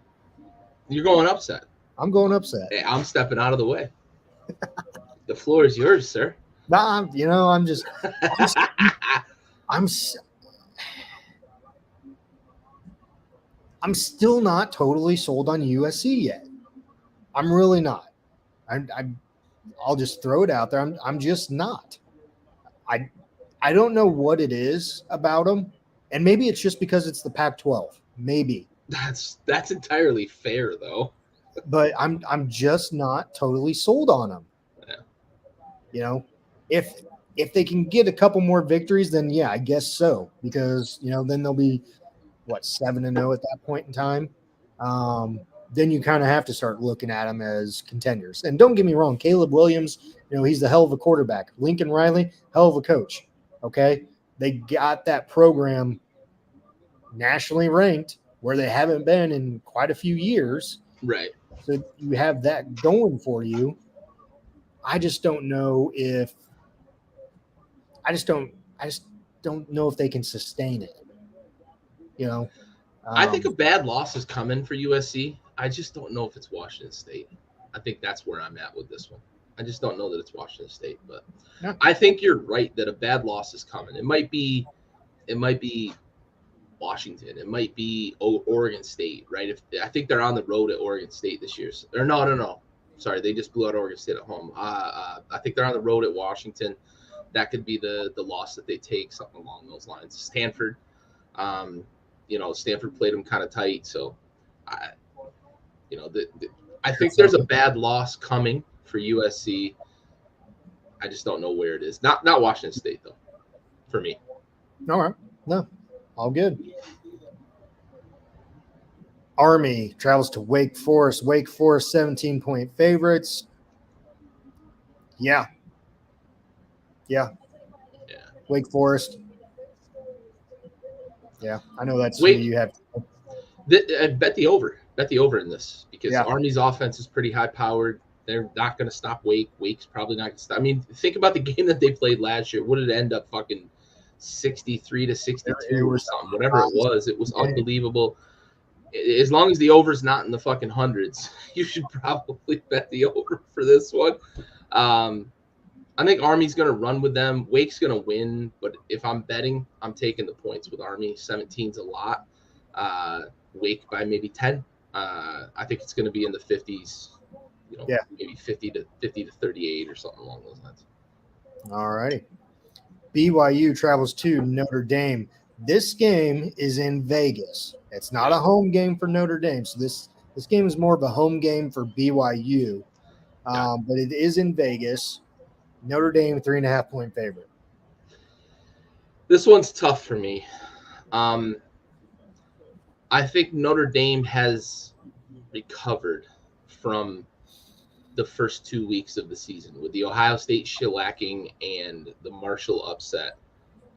You're going upset. I'm going upset. Hey, I'm stepping out of the way. The floor is yours, sir. Nah, I'm still not totally sold on USC yet. I'm really not. I'll just throw it out there. I'm just not. I don't know what it is about them, and maybe it's just because it's the Pac-12. Maybe That's entirely fair though. But I'm just not totally sold on them. Yeah. You know, if they can get a couple more victories, then yeah, I guess so. Because then they'll be 7-0 at that point in time. Then you kind of have to start looking at them as contenders. And don't get me wrong, Caleb Williams, he's the hell of a quarterback. Lincoln Riley, hell of a coach. Okay, they got that program nationally ranked where they haven't been in quite a few years. Right. So you have that going for you. I just don't know if I just don't know if they can sustain it. I think a bad loss is coming for USC. I just don't know if it's Washington State. I think that's where I'm at with this one. I just don't know that it's Washington State, but yeah. I think you're right that a bad loss is coming. It might be Washington. It might be Oregon State, right? I think they're on the road at Oregon State this year. Or no. Sorry, they just blew out Oregon State at home. I think they're on the road at Washington. That could be the loss that they take, something along those lines. Stanford, Stanford played them kind of tight, so I think there's a bad loss coming for USC. I just don't know where it is. Not Washington State though, for me. All right, no, all good. Army travels to Wake Forest. Wake Forest 17-point favorites. Yeah. Wake Forest. Yeah, I know that's Wake, you have. Bet the over. Bet the over in this because Army's offense is pretty high powered. They're not going to stop Wake. Wake's probably not going to stop. I mean, think about the game that they played last year. What did it end up? Fucking 63-62 or something. Whatever it was unbelievable. As long as the over's not in the fucking hundreds, you should probably bet the over for this one. I think Army's going to run with them. Wake's going to win, but if I'm betting, I'm taking the points with Army. 17's a lot. Wake by maybe 10. I think it's going to be in the 50s. Maybe 50 to 38 or something along those lines. All righty. BYU travels to Notre Dame. This game is in Vegas. It's not a home game for Notre Dame. So this game is more of a home game for BYU. But it is in Vegas. Notre Dame 3.5-point favorite. This one's tough for me. I think Notre Dame has recovered from the first 2 weeks of the season with the Ohio State shellacking and the Marshall upset.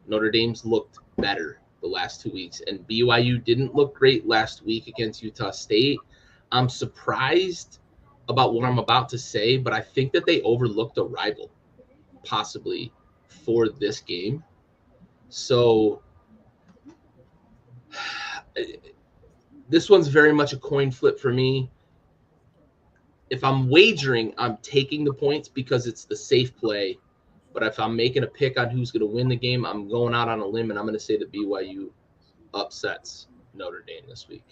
Notre Dame's looked better the last 2 weeks, and BYU didn't look great last week against Utah State. I'm surprised about what I'm about to say, but I think that they overlooked a rival possibly for this game. So this one's very much a coin flip for me. If I'm wagering, I'm taking the points because it's the safe play. But if I'm making a pick on who's going to win the game, I'm going out on a limb, and I'm going to say that BYU upsets Notre Dame this week.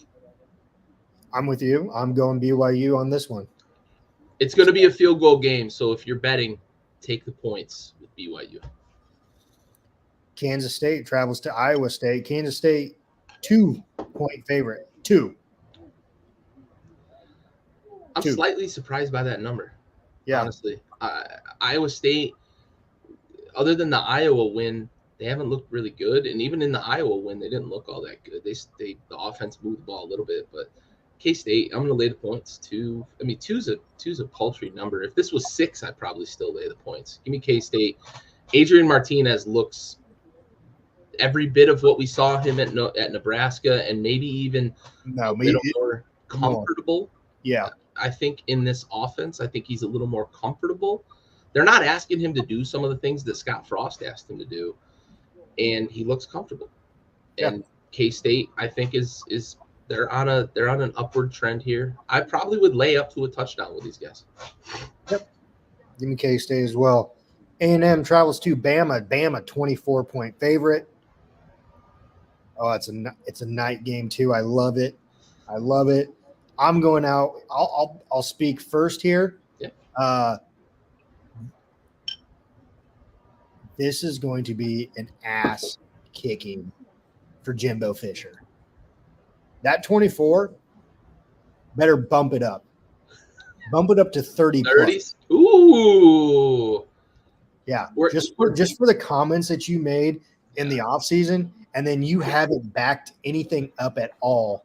I'm with you. I'm going BYU on this one. It's going to be a field goal game, so if you're betting, take the points with BYU. Kansas State travels to Iowa State. Kansas State, 2-point favorite. 2. I'm slightly surprised by that number. Yeah. Honestly. Iowa State, other than the Iowa win, they haven't looked really good. And even in the Iowa win, they didn't look all that good. The offense moved the ball a little bit, but K-State, I'm going to lay the points. 2. I mean, two's a paltry number. If this was 6, I'd probably still lay the points. Give me K-State. Adrian Martinez looks every bit of what we saw him at Nebraska, and maybe even more comfortable. Yeah. I think in this offense, I think he's a little more comfortable. They're not asking him to do some of the things that Scott Frost asked him to do, and he looks comfortable. Yeah. And K-State, I think, is they're on an upward trend here. I probably would lay up to a touchdown with these guys. Yep. Give me K-State as well. A&M travels to Bama. Bama 24-point favorite. Oh, it's a night game too. I love it. I'm going out. I'll speak first here. Yeah. this is going to be an ass kicking for Jimbo Fisher. That 24 better bump it up. Bump it up to 30 30s? Ooh. Yeah. Just for the comments that you made in the offseason, and then you haven't backed anything up at all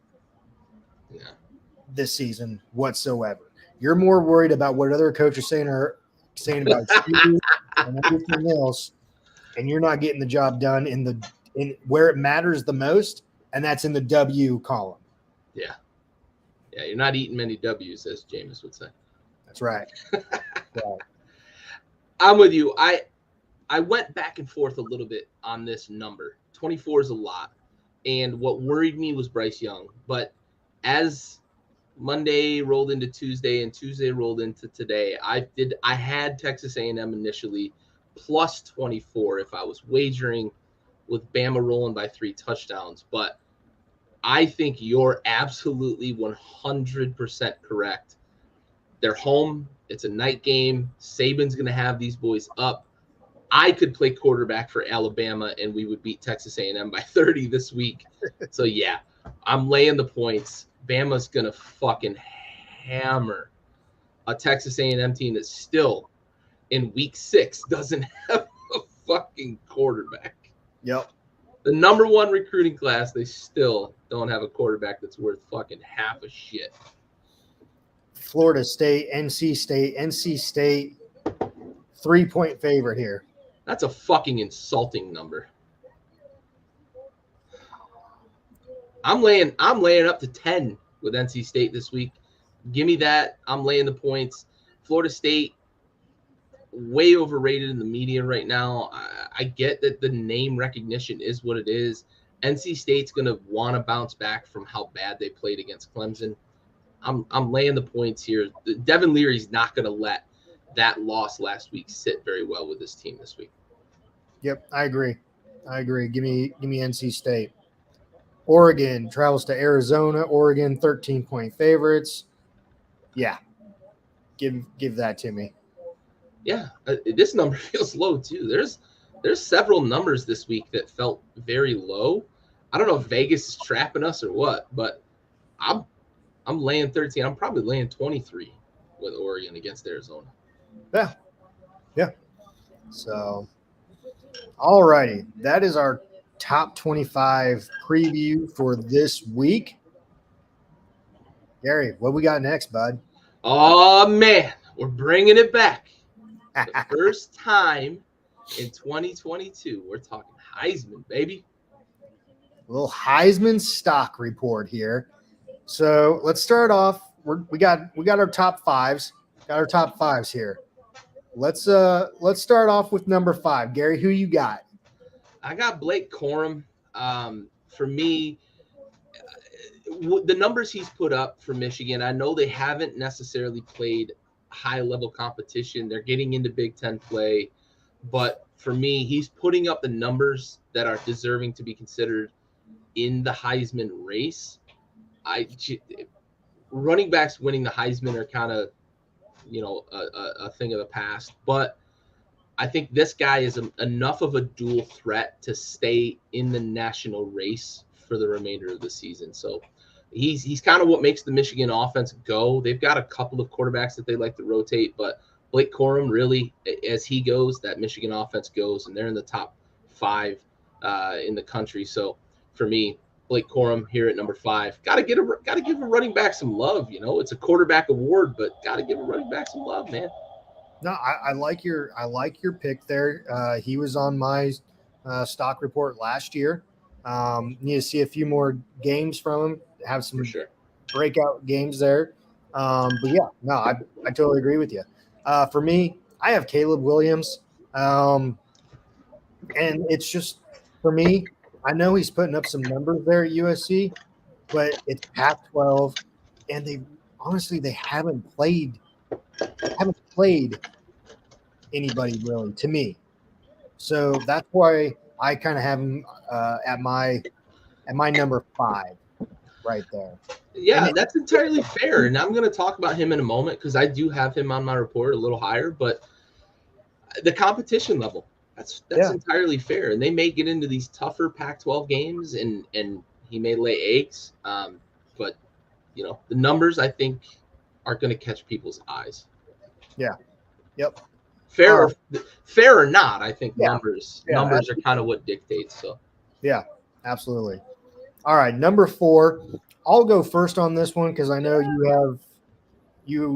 this season whatsoever. You're more worried about what other coaches saying about you and everything else, and you're not getting the job done in where it matters the most, and that's in the W column. Yeah. Yeah, you're not eating many W's, as Jameis would say. That's right. I'm with you. I went back and forth a little bit on this number. 24 is a lot. And what worried me was Bryce Young. But as Monday rolled into Tuesday and Tuesday rolled into today, I had Texas A&M initially plus 24 if I was wagering, with Bama rolling by 3 touchdowns. But I think you're absolutely 100% correct. They're home. It's a night game. Saban's going to have these boys up. I could play quarterback for Alabama, and we would beat Texas A&M by 30 this week. So, yeah, I'm laying the points. Bama's going to fucking hammer a Texas A&M team that still, in week 6, doesn't have a fucking quarterback. Yep. The number 1 recruiting class, they still don't have a quarterback that's worth fucking half a shit. Florida State, NC State, 3-point favorite here. That's a fucking insulting number. I'm laying up to 10 with NC State this week. Give me that. I'm laying the points. Florida State, way overrated in the media right now. I get that the name recognition is what it is. NC State's going to want to bounce back from how bad they played against Clemson. I'm laying the points here. Devin Leary's not going to let that loss last week sit very well with this team this week. Yep, I agree. Give me NC State. Oregon travels to Arizona. Oregon 13-point favorites. Yeah, give that to me. Yeah, this number feels low too. There's several numbers this week that felt very low. I don't know if Vegas is trapping us or what, but I'm laying 13. I'm probably laying 23 with Oregon against Arizona. Yeah. So, all righty. That is our top 25 preview for this week. Gary, what we got next, bud? Oh, man. We're bringing it back. The first time in 2022, we're talking Heisman, baby. A little Heisman stock report here. So let's start off. We got our top fives. Got our top fives here. Let's start off with number 5. Gary, who you got? I got Blake Corum. For me, the numbers he's put up for Michigan, I know they haven't necessarily played high-level competition. They're getting into Big Ten play. But for me, he's putting up the numbers that are deserving to be considered in the Heisman race. Running backs winning the Heisman are kind of, a thing of the past. But I think this guy is enough of a dual threat to stay in the national race for the remainder of the season. So he's kind of what makes the Michigan offense go. They've got a couple of quarterbacks that they like to rotate, but Blake Corum, really, as he goes, that Michigan offense goes, and they're in the top 5 in the country. So for me, Blake Corum here at number 5. Got to give a running back some love. It's a quarterback award, but got to give a running back some love, man. No, I like your pick there. He was on my stock report last year. Need to see a few more games from him. Have some breakout games there. But yeah, no, I totally agree with you. For me, I have Caleb Williams. And it's just, for me, I know he's putting up some numbers there at USC, but it's Pac-12, and they haven't played anybody really, to me. So that's why I kind of have him at my number 5 right there. Yeah, that's entirely fair. And I'm going to talk about him in a moment because I do have him on my report a little higher. But the competition level, That's entirely fair. And they may get into these tougher Pac-12 games, and he may lay eggs. But you know, the numbers I think are going to catch people's eyes. Yeah. Yep. Fair or not, I think numbers are kind of what dictates. So yeah, absolutely. All right, number 4. I'll go first on this one because I know I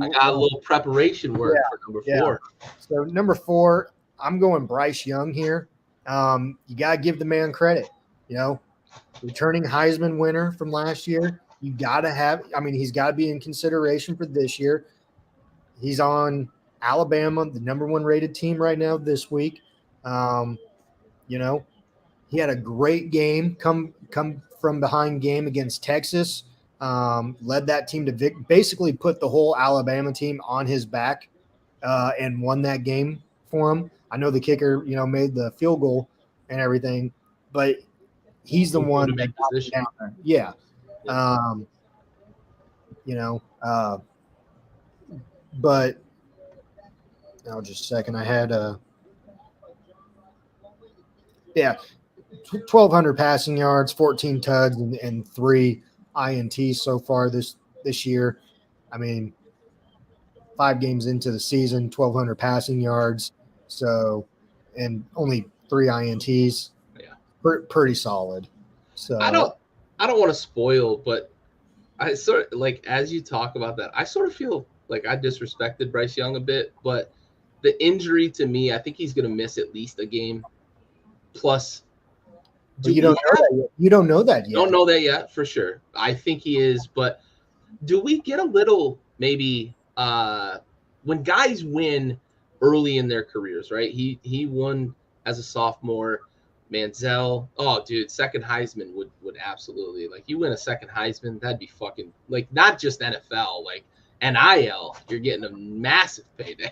got a little preparation work for number 4. So number 4, I'm going Bryce Young here. You got to give the man credit. You know, returning Heisman winner from last year. You got to have. I mean, he's got to be in consideration for this year. He's on Alabama, the number 1 rated team right now this week. You know, he had a great game, come from behind game against Texas. Led that team to basically put the whole Alabama team on his back and won that game for him. I know the kicker, you know, made the field goal and everything, but he's the one that got it down there. Yeah. You know, but now just a second. I had 1,200 passing yards, 14 tugs, and 3 INTs so far this year. I mean, 5 games into the season, 1,200 passing yards, so and only 3 INTs. Yeah, pretty solid. So I don't want to spoil, but I sort of like as you talk about that, I sort of feel like I disrespected Bryce Young a bit, but the injury to me, I think he's going to miss at least a game. Plus, you don't know that yet. You don't know that yet. Don't know that yet for sure. I think he is, but do we get a little maybe when guys win early in their careers, right? He won as a sophomore. Manziel, oh dude, second Heisman would absolutely, like, you win a second Heisman, that'd be fucking, like, not just NFL, like NIL, you're getting a massive payday.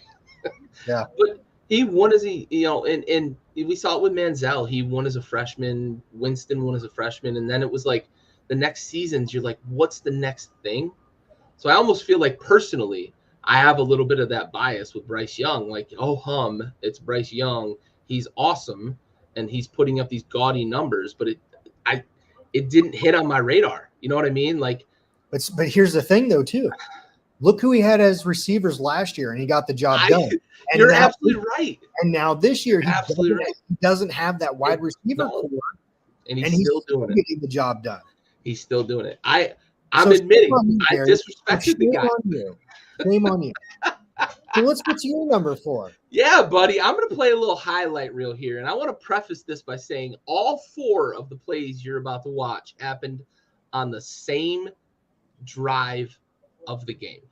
Yeah. But he won as he, you know, and we saw it with Manziel. He won as a freshman. Winston won as a freshman, and then it was like the next seasons. You're like, what's the next thing? So I almost feel like personally, I have a little bit of that bias with Bryce Young. Like, oh it's Bryce Young. He's awesome, and he's putting up these gaudy numbers. But it didn't hit on my radar. You know what I mean? Like, but here's the thing though too. Look who he had as receivers last year, and he got the job done. And you're absolutely right. And now this year, he doesn't have that wide receiver core, and he's still doing it. Getting the job done. He's still doing it. I'm admitting I disrespected the guy. Shame on you. So let's get to your number 4. Yeah, buddy. I'm going to play a little highlight reel here, and I want to preface this by saying all 4 of the plays you're about to watch happened on the same drive of the game.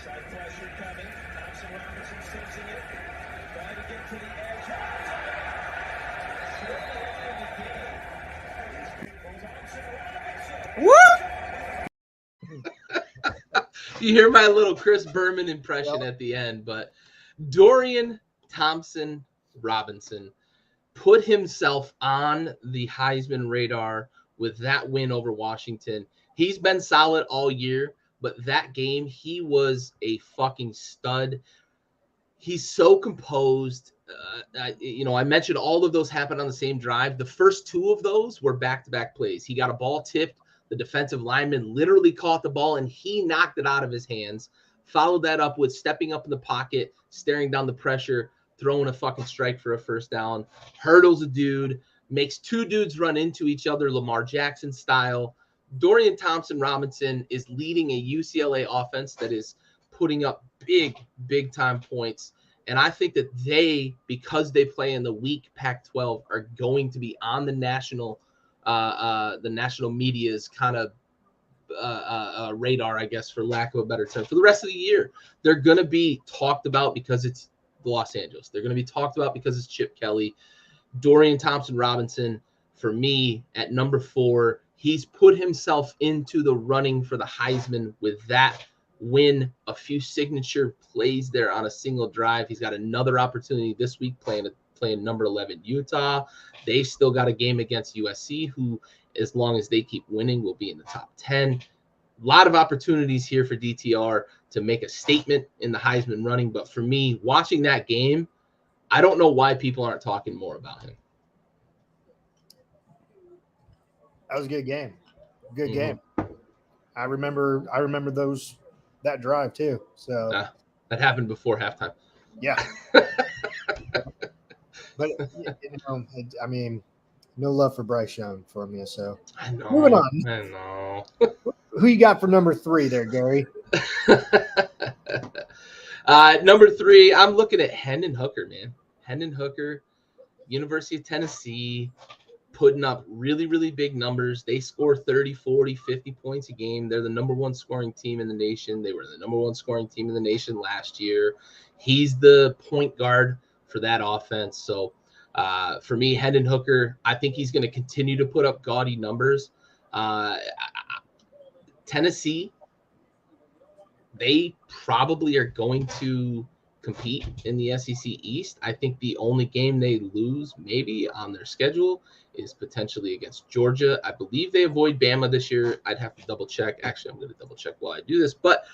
Side pressure coming. Thompson Robinson sensing it. Trying to get to the edge. Woo! You hear my little Chris Berman impression at the end, but Dorian Thompson Robinson put himself on the Heisman radar with that win over Washington. He's been solid all year, but that game, he was a fucking stud. He's so composed. I mentioned all of those happened on the same drive. The first 2 of those were back-to-back plays. He got a ball tipped. The defensive lineman literally caught the ball, and he knocked it out of his hands. Followed that up with stepping up in the pocket, staring down the pressure, throwing a fucking strike for a first down. Hurdles a dude, makes 2 dudes run into each other, Lamar Jackson style. Dorian Thompson Robinson is leading a UCLA offense that is putting up big time points. And I think that because they play in the weak Pac-12, are going to be on the national media's kind of radar, I guess, for lack of a better term, for the rest of the year. They're going to be talked about because it's Los Angeles. They're going to be talked about because it's Chip Kelly. Dorian Thompson Robinson, for me, at number 4, he's put himself into the running for the Heisman with that win a few signature plays there on a single drive. He's got another opportunity this week playing number 11 Utah. They still got a game against USC, who, as long as they keep winning, will be in the top 10. A lot of opportunities here for DTR to make a statement in the Heisman running. But for me, watching that game, I don't know why people aren't talking more about him. That was a good game. Good game. I remember that drive too. So that happened before halftime. Yeah. But I mean, no love for Bryce Young from you. So I know. Moving on. I know. Who you got for number 3 there, Gary? Number 3, I'm looking at Hendon Hooker, man. Hendon Hooker, University of Tennessee, putting up really, really big numbers. They score 30, 40, 50 points a game. They're the number 1 scoring team in the nation. They were the number 1 scoring team in the nation last year. He's the point guard for that offense. So for me, Hendon Hooker, I think he's going to continue to put up gaudy numbers. Tennessee, they probably are going to compete in the SEC East. I think the only game they lose maybe on their schedule is potentially against Georgia. I believe they avoid Bama this year. I'd have to double check. Actually, I'm going to double check while I do this. But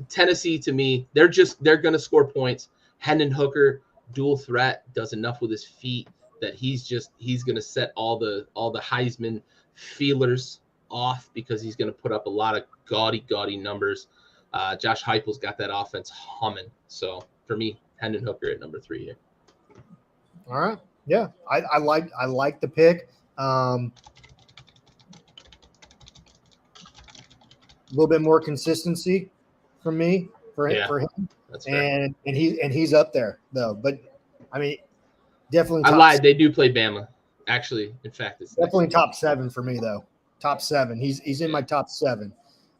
Tennessee, to me, they're going to score points. Hendon Hooker, dual threat, does enough with his feet that he's going to set all the Heisman feelers off, because he's going to put up a lot of gaudy numbers. Josh Heupel's got that offense humming. So for me, Hendon Hooker at number 3 here. All right. Yeah. I like the pick. A little bit more consistency from me for him. That's fair. And he's up there though. But I mean, definitely I lied. They do play Bama. Actually, in fact, it's definitely top 7 for me though. Top 7. He's in my top 7.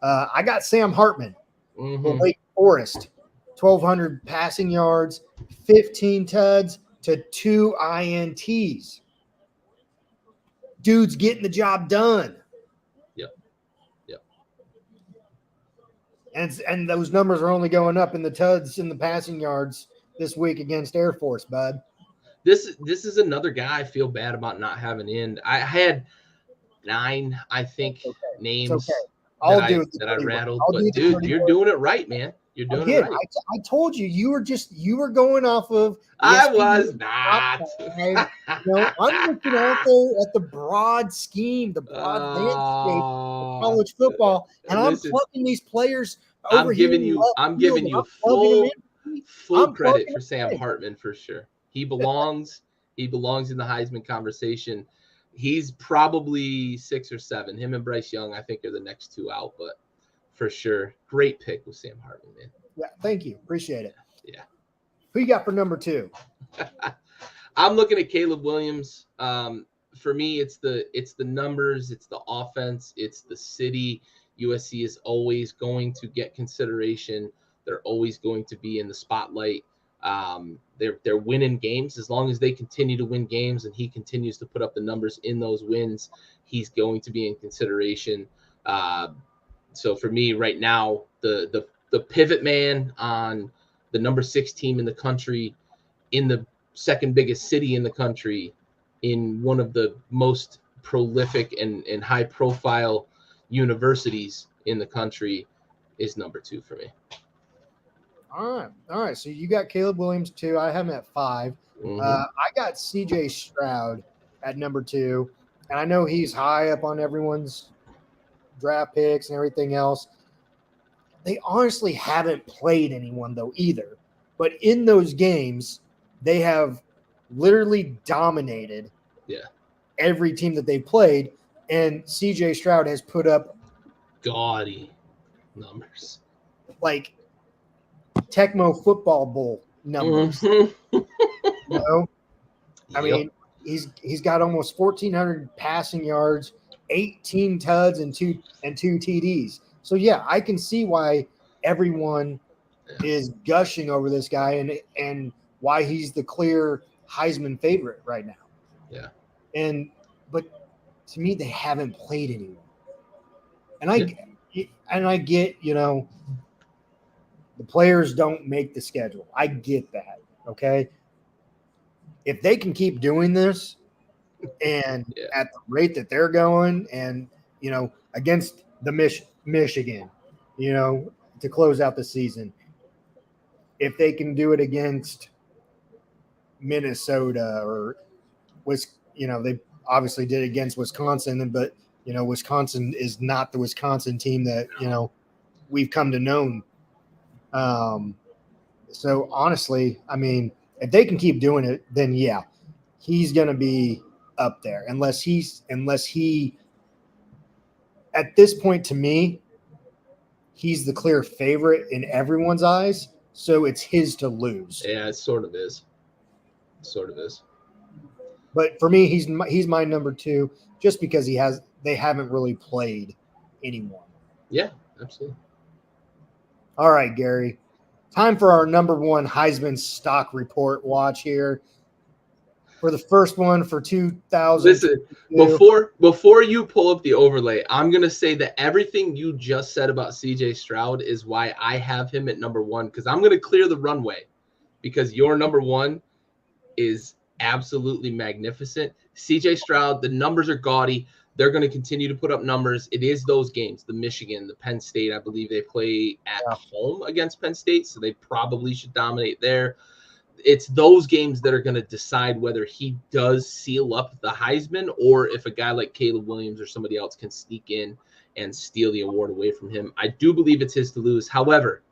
I got Sam Hartman from Wake Forest, 1,200 passing yards, 15 tuds to 2 INTs. Dude's getting the job done. Yep. And those numbers are only going up in the tuds and the passing yards this week against Air Force, bud. This is another guy I feel bad about not having in. I had 9, I think, names that I rattled. But dude, you're doing it right, man. You're doing it right. I told you you were going off of. I was not. I'm looking out there at the broad scheme, the broad landscape of college football, and I'm plugging these players over I'm giving you full credit for Sam Hartman for sure. He belongs. He belongs in the Heisman conversation. He's probably 6 or 7. Him and Bryce Young, I think, are the next 2 out, but for sure, great pick with Sam Hartman, man. Yeah, thank you. Appreciate it. Yeah. Who you got for number 2? I'm looking at Caleb Williams. For me, it's the numbers, it's the offense, it's the city. USC is always going to get consideration. They're always going to be in the spotlight. They're winning games. As long as they continue to win games and he continues to put up the numbers in those wins, he's going to be in consideration. So for me right now, the pivot man on the number 6 team in the country, in the second biggest city in the country, in one of the most prolific and high profile universities in the country, is number 2 for me. All right. So you got Caleb Williams 2. I have him at 5. I got CJ Stroud at number 2, and I know he's high up on everyone's draft picks and everything else. They honestly haven't played anyone though either. But in those games, they have literally dominated every team that they played, and CJ Stroud has put up gaudy numbers, like Tecmo Football Bowl numbers. I mean, he's got almost 1,400 passing yards, 18 tuds, and two TDs. So yeah, I can see why everyone is gushing over this guy and why he's the clear Heisman favorite right now. Yeah. But to me, they haven't played anyone. And and I get, the players don't make the schedule. I get that. Okay. If they can keep doing this and at the rate that they're going and, against the Michigan, to close out the season, if they can do it against Minnesota or they obviously did against Wisconsin, but Wisconsin is not the Wisconsin team that we've come to know. So honestly, I mean, if they can keep doing it, then yeah, he's going to be up there. Unless he, at this point, to me, he's the clear favorite in everyone's eyes. So it's his to lose. Yeah, it sort of is. Sort of is. But for me, he's my number 2, just because they haven't really played anyone. Yeah, absolutely. All right, Gary. Time for our number 1 Heisman Stock Report watch here. For the first one for 2000. Listen, before you pull up the overlay, I'm going to say that everything you just said about CJ Stroud is why I have him at number 1, because I'm going to clear the runway, because your number 1 is absolutely magnificent. CJ Stroud, the numbers are gaudy. They're going to continue to put up numbers. It is those games, the Michigan, the Penn State. I believe they play at home against Penn State, so they probably should dominate there. It's those games that are going to decide whether he does seal up the Heisman or if a guy like Caleb Williams or somebody else can sneak in and steal the award away from him. I do believe it's his to lose. However,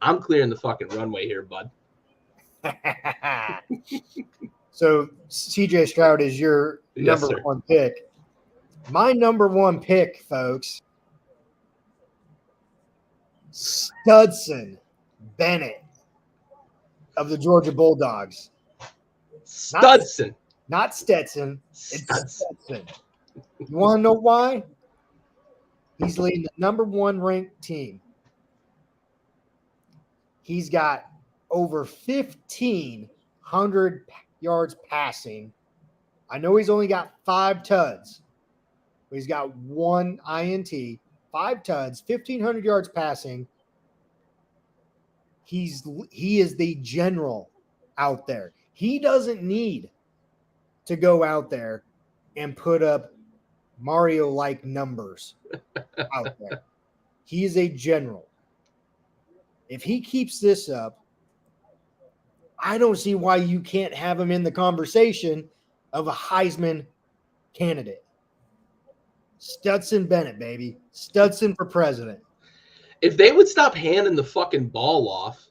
I'm clearing the fucking runway here, bud. So CJ Stroud is your number 1 pick. My number 1 pick, folks, Stetson Bennett of the Georgia Bulldogs. Stetson. Not Stetson. It's Stetson. You want to know why? He's leading the number 1 ranked team. He's got over 1,500 yards passing. I know he's only got 5 tuds, but he's got 1 INT, 5 tuds, 1,500 yards passing. He is the general out there. He doesn't need to go out there and put up Mario-like numbers out there. He is a general. If he keeps this up, I don't see why you can't have him in the conversation of a Heisman candidate. Stetson Bennett, baby. Stetson for president. If they would stop handing the fucking ball off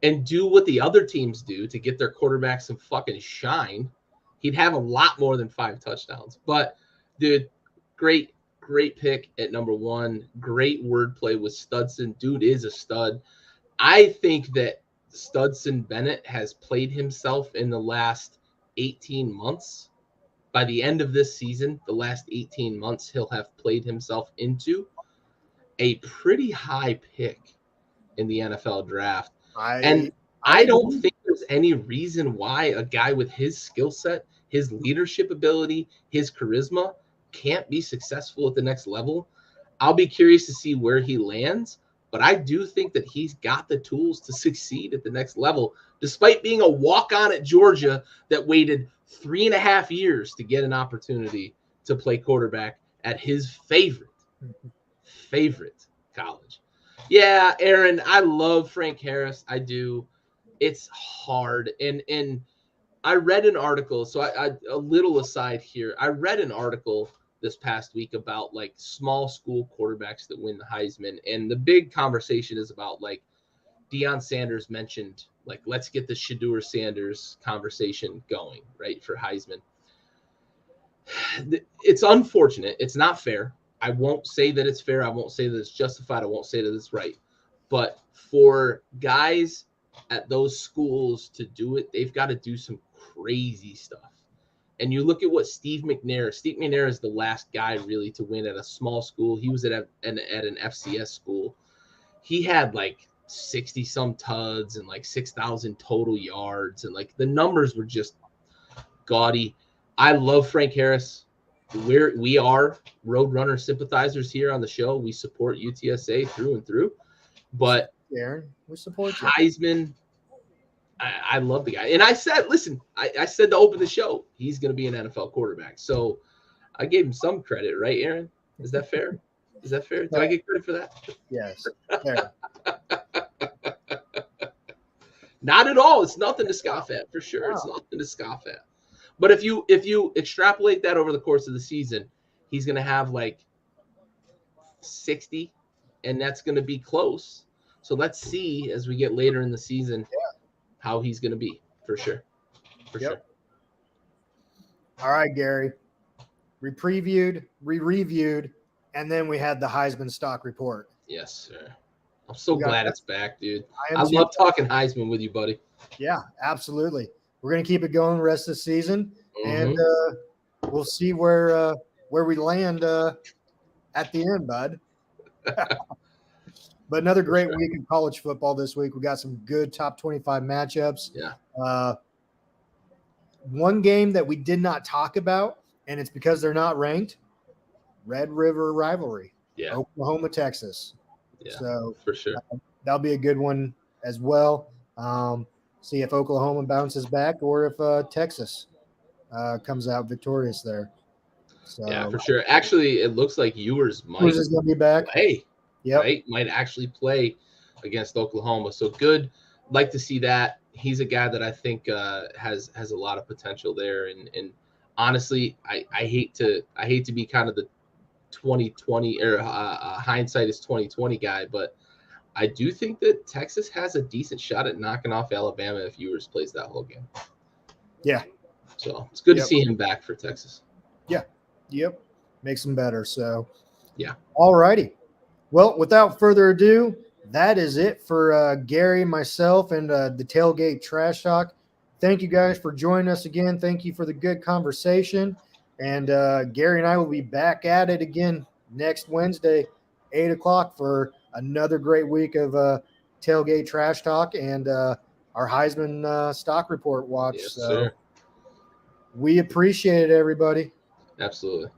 and do what the other teams do to get their quarterback some fucking shine, he'd have a lot more than 5 touchdowns. But, dude, great pick at number 1. Great wordplay with Studson. Dude is a stud. I think that Stetson Bennett has played himself in the last 18 months. By the end of this season, the last 18 months, he'll have played himself into a pretty high pick in the NFL draft. I don't think there's any reason why a guy with his skill set, his leadership ability, his charisma can't be successful at the next level. I'll be curious to see where he lands, but I do think that he's got the tools to succeed at the next level, despite being a walk-on at Georgia that waited 3.5 years to get an opportunity to play quarterback at his favorite college. Yeah, Aaron, I love Frank Harris. I do. It's hard. And I read an article. So I a little aside here. I read an article this past week about like small school quarterbacks that win the Heisman. And the big conversation is about like Deion Sanders mentioned, like, let's get the Shedeur Sanders conversation going, right, for Heisman. It's unfortunate. It's not fair. I won't say that it's fair. I won't say that it's justified. I won't say that it's right. But for guys at those schools to do it, they've got to do some crazy stuff. And you look at what Steve McNair is the last guy really to win at a small school. He was at an FCS school. He had like 60 some tuds and like 6,000 total yards. And like the numbers were just gaudy. I love Frank Harris. we are Roadrunner sympathizers here on the show. We support UTSA through and through. But Aaron, we support you. Heisman, I love the guy. And I said, listen, I said to open the show, he's going to be an NFL quarterback. So I gave him some credit, right, Aaron? Is that fair? Is that fair? Do I get credit for that? Yes. Fair. Not at all. It's nothing to scoff at, for sure. It's nothing to scoff at. But if you extrapolate that over the course of the season, he's going to have like 60, and that's going to be close. So let's see as we get later in the season how he's going to be, for sure. For sure. All right, Gary. We previewed, reviewed, and then we had the Heisman Stock Report. Yes, sir. I'm so glad it's back, dude. I too. love talking Heisman with you, buddy. Yeah, absolutely. We're going to keep it going the rest of the season, and we'll see where we land at the end, bud. But another great week of college football this week. We got some good top 25 matchups. Yeah. One game that we did not talk about, and it's because they're not ranked, Red River rivalry. Yeah. Oklahoma, Texas. Yeah, so for sure. That'll be a good one as well. See if Oklahoma bounces back or if Texas comes out victorious there. So, yeah, for sure. Actually, it looks like Ewers might going to be back. Play, right? Might actually play against Oklahoma. So good. Like to see that. He's a guy that I think has a lot of potential there. And honestly, I hate to be kind of the 2020 or hindsight is 2020 guy, but I do think that Texas has a decent shot at knocking off Alabama if Ewers plays that whole game. Yeah. So it's good to see him back for Texas. Yeah. Yep. Makes them better. So, yeah. All righty. Well, without further ado, that is it for Gary, myself, and the Tailgate Trash Talk. Thank you guys for joining us again. Thank you for the good conversation. And Gary and I will be back at it again next Wednesday, 8 o'clock, for another great week of Tailgate Trash Talk and our Heisman Stock Report watch. Yes, so sir. we appreciate it, everybody. Absolutely.